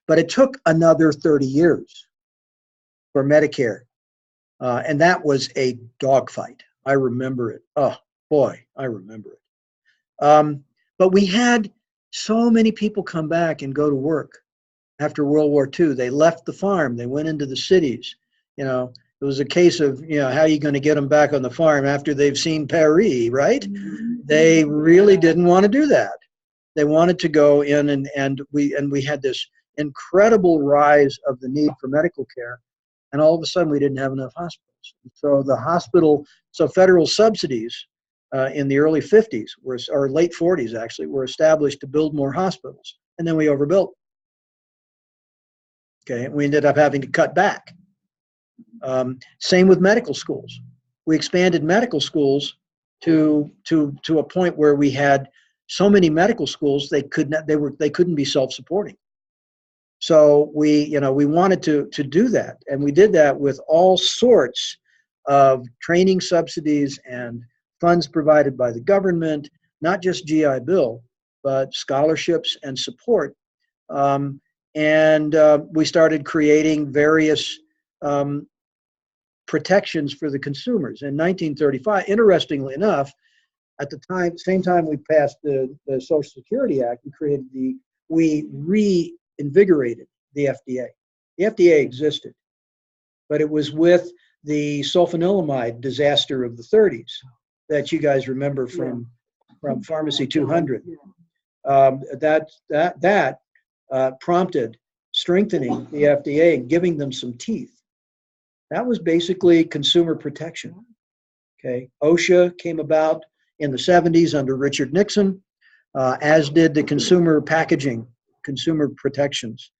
But it took another 30 years for Medicare. And that was a dogfight. I remember it. Oh, boy, I remember it. But we had so many people come back and go to work after World War II. They left the farm. They went into the cities. It was a case of, how are you going to get them back on the farm after they've seen Paris, right? They really didn't want to do that. They wanted to go in, and we had this incredible rise of the need for medical care, and all of a sudden we didn't have enough hospitals. So federal subsidies in the early 50s or late 40s actually were established to build more hospitals, and then we overbuilt. Okay, we ended up having to cut back. Same with medical schools. We expanded medical schools to a point where we had so many medical schools they couldn't be self-supporting. So we wanted to do that, and we did that with all sorts of training subsidies and funds provided by the government, not just GI Bill, but scholarships and support. We started creating various protections for the consumers. In 1935, interestingly enough, at the same time we passed the Social Security Act, we reinvigorated the FDA. The FDA existed, but it was with the sulfanilamide disaster of the 30s that you guys remember from Pharmacy 200. That prompted strengthening the FDA and giving them some teeth. That was basically consumer protection. Okay, OSHA came about in the 70s under Richard Nixon, as did the consumer packaging, consumer protections.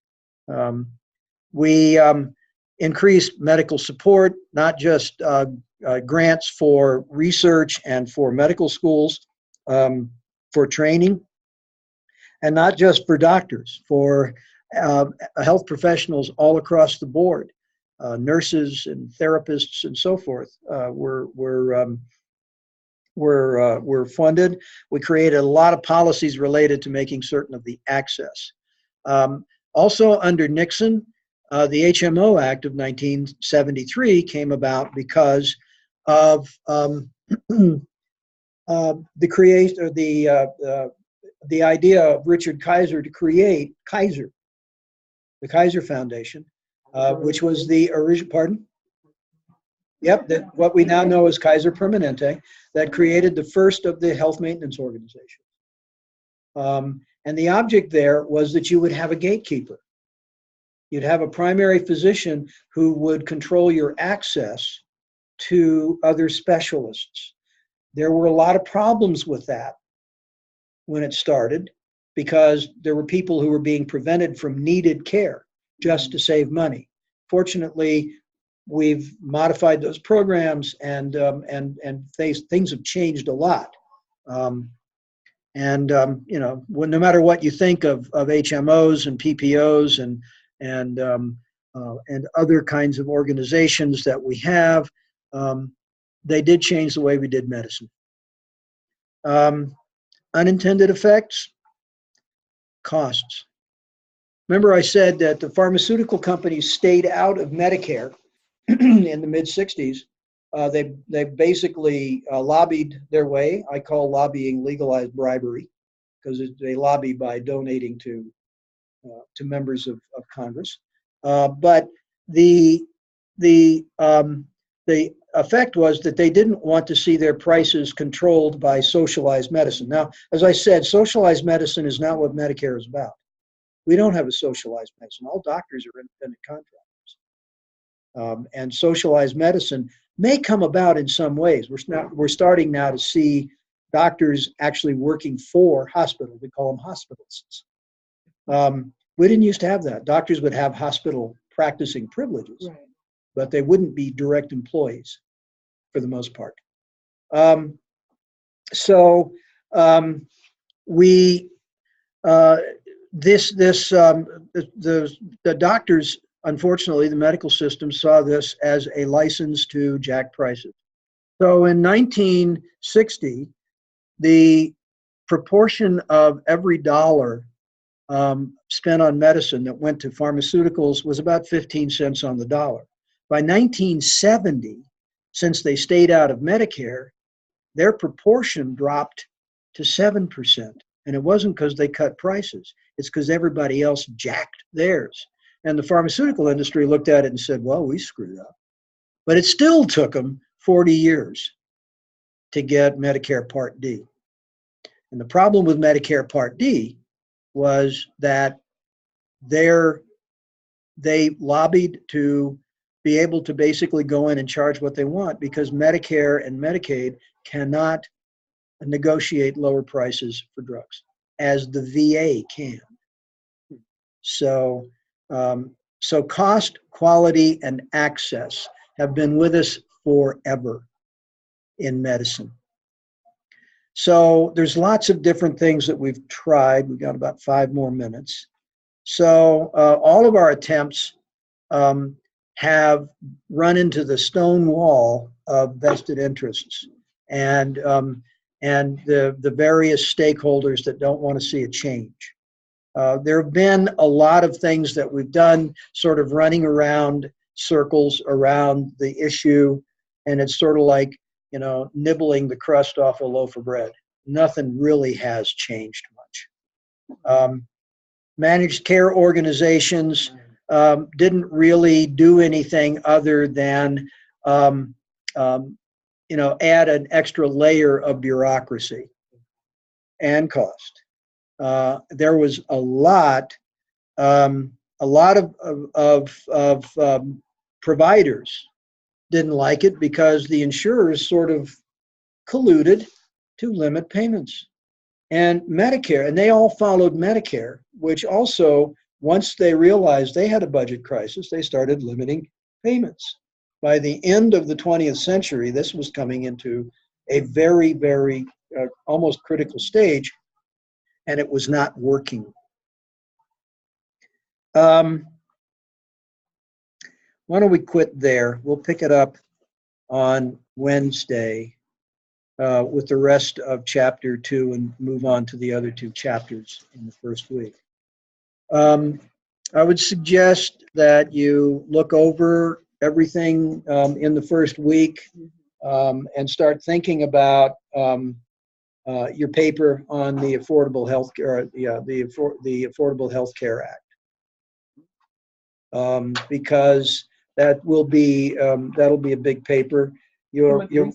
We increased medical support, not just grants for research and for medical schools, for training, and not just for doctors, for health professionals all across the board. Nurses and therapists and so forth were funded. We created a lot of policies related to making certain of the access. Also under Nixon, the HMO Act of 1973 came about because of the idea of Richard Kaiser to create Kaiser, the Kaiser Foundation, which was the original, pardon? Yep, what we now know as Kaiser Permanente, that created the first of the health maintenance organizations. And the object there was that you would have a gatekeeper. You'd have a primary physician who would control your access to other specialists. There were a lot of problems with that when it started, because there were people who were being prevented from needed care just to save money. Fortunately, we've modified those programs, and things have changed a lot. No matter what you think of HMOs and PPOs and other kinds of organizations that we have, they did change the way we did medicine. Unintended effects, costs. Remember I said that the pharmaceutical companies stayed out of Medicare in the mid-60s. They basically lobbied their way. I call lobbying legalized bribery, because they lobby by donating to members of Congress. But the effect was that they didn't want to see their prices controlled by socialized medicine. Now, as I said, socialized medicine is not what Medicare is about. We don't have a socialized medicine. All doctors are independent contractors. And socialized medicine may come about in some ways. We're starting now to see doctors actually working for hospitals. We call them hospitalists. We didn't used to have that. Doctors would have hospital practicing privileges, right, but they wouldn't be direct employees for the most part. The doctors, unfortunately, the medical system saw this as a license to jack prices. So in 1960, the proportion of every dollar spent on medicine that went to pharmaceuticals was about 15 cents on the dollar. By 1970, since they stayed out of Medicare, their proportion dropped to 7%. And it wasn't because they cut prices. It's because everybody else jacked theirs. And the pharmaceutical industry looked at it and said, well, we screwed up. But it still took them 40 years to get Medicare Part D. And the problem with Medicare Part D was that they lobbied to be able to basically go in and charge what they want, because Medicare and Medicaid cannot negotiate lower prices for drugs, as the VA can. So cost, quality, and access have been with us forever in medicine. So there's lots of different things that we've tried. We've got about 5 more minutes. So all of our attempts have run into the stone wall of vested interests and the various stakeholders that don't want to see a change. There have been a lot of things that we've done sort of running around circles around the issue, and it's sort of like, nibbling the crust off a loaf of bread. Nothing really has changed much. Managed care organizations didn't really do anything other than add an extra layer of bureaucracy and cost. There was a lot of providers didn't like it because the insurers sort of colluded to limit payments. And Medicare, and they all followed Medicare, which also, once they realized they had a budget crisis, they started limiting payments. By the end of the 20th century, this was coming into a very, very almost critical stage, and it was not working. Why don't we quit there? We'll pick it up on Wednesday with the rest of chapter 2 and move on to the other 2 chapters in the first week. I would suggest that you look over everything in the first week and start thinking about your paper on the Affordable Health Care, the Affordable Health Care Act, because that will be that'll be a big paper. The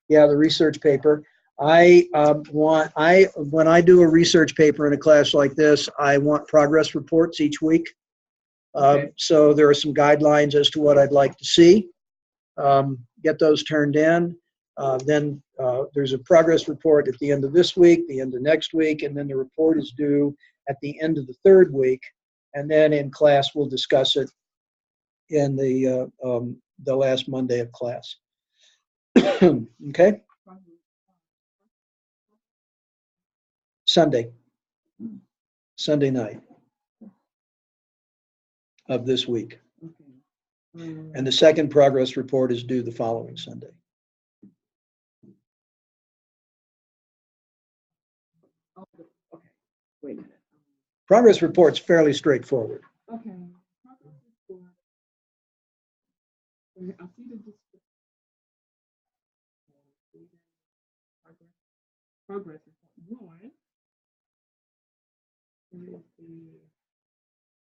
research paper. When I do a research paper in a class like this, I want progress reports each week. Okay. So there are some guidelines as to what I'd like to see. Get those turned in. Then there's a progress report at the end of this week, the end of next week, and then the report is due at the end of the 3rd week. And then in class, we'll discuss it in the last Monday of class. Okay, Sunday night of this week. Okay. And the second progress report is due the following Sunday. Okay. Wait a minute. Progress report's fairly straightforward. Okay. Progress report. Okay, I see the description. Progress report one. Let me see.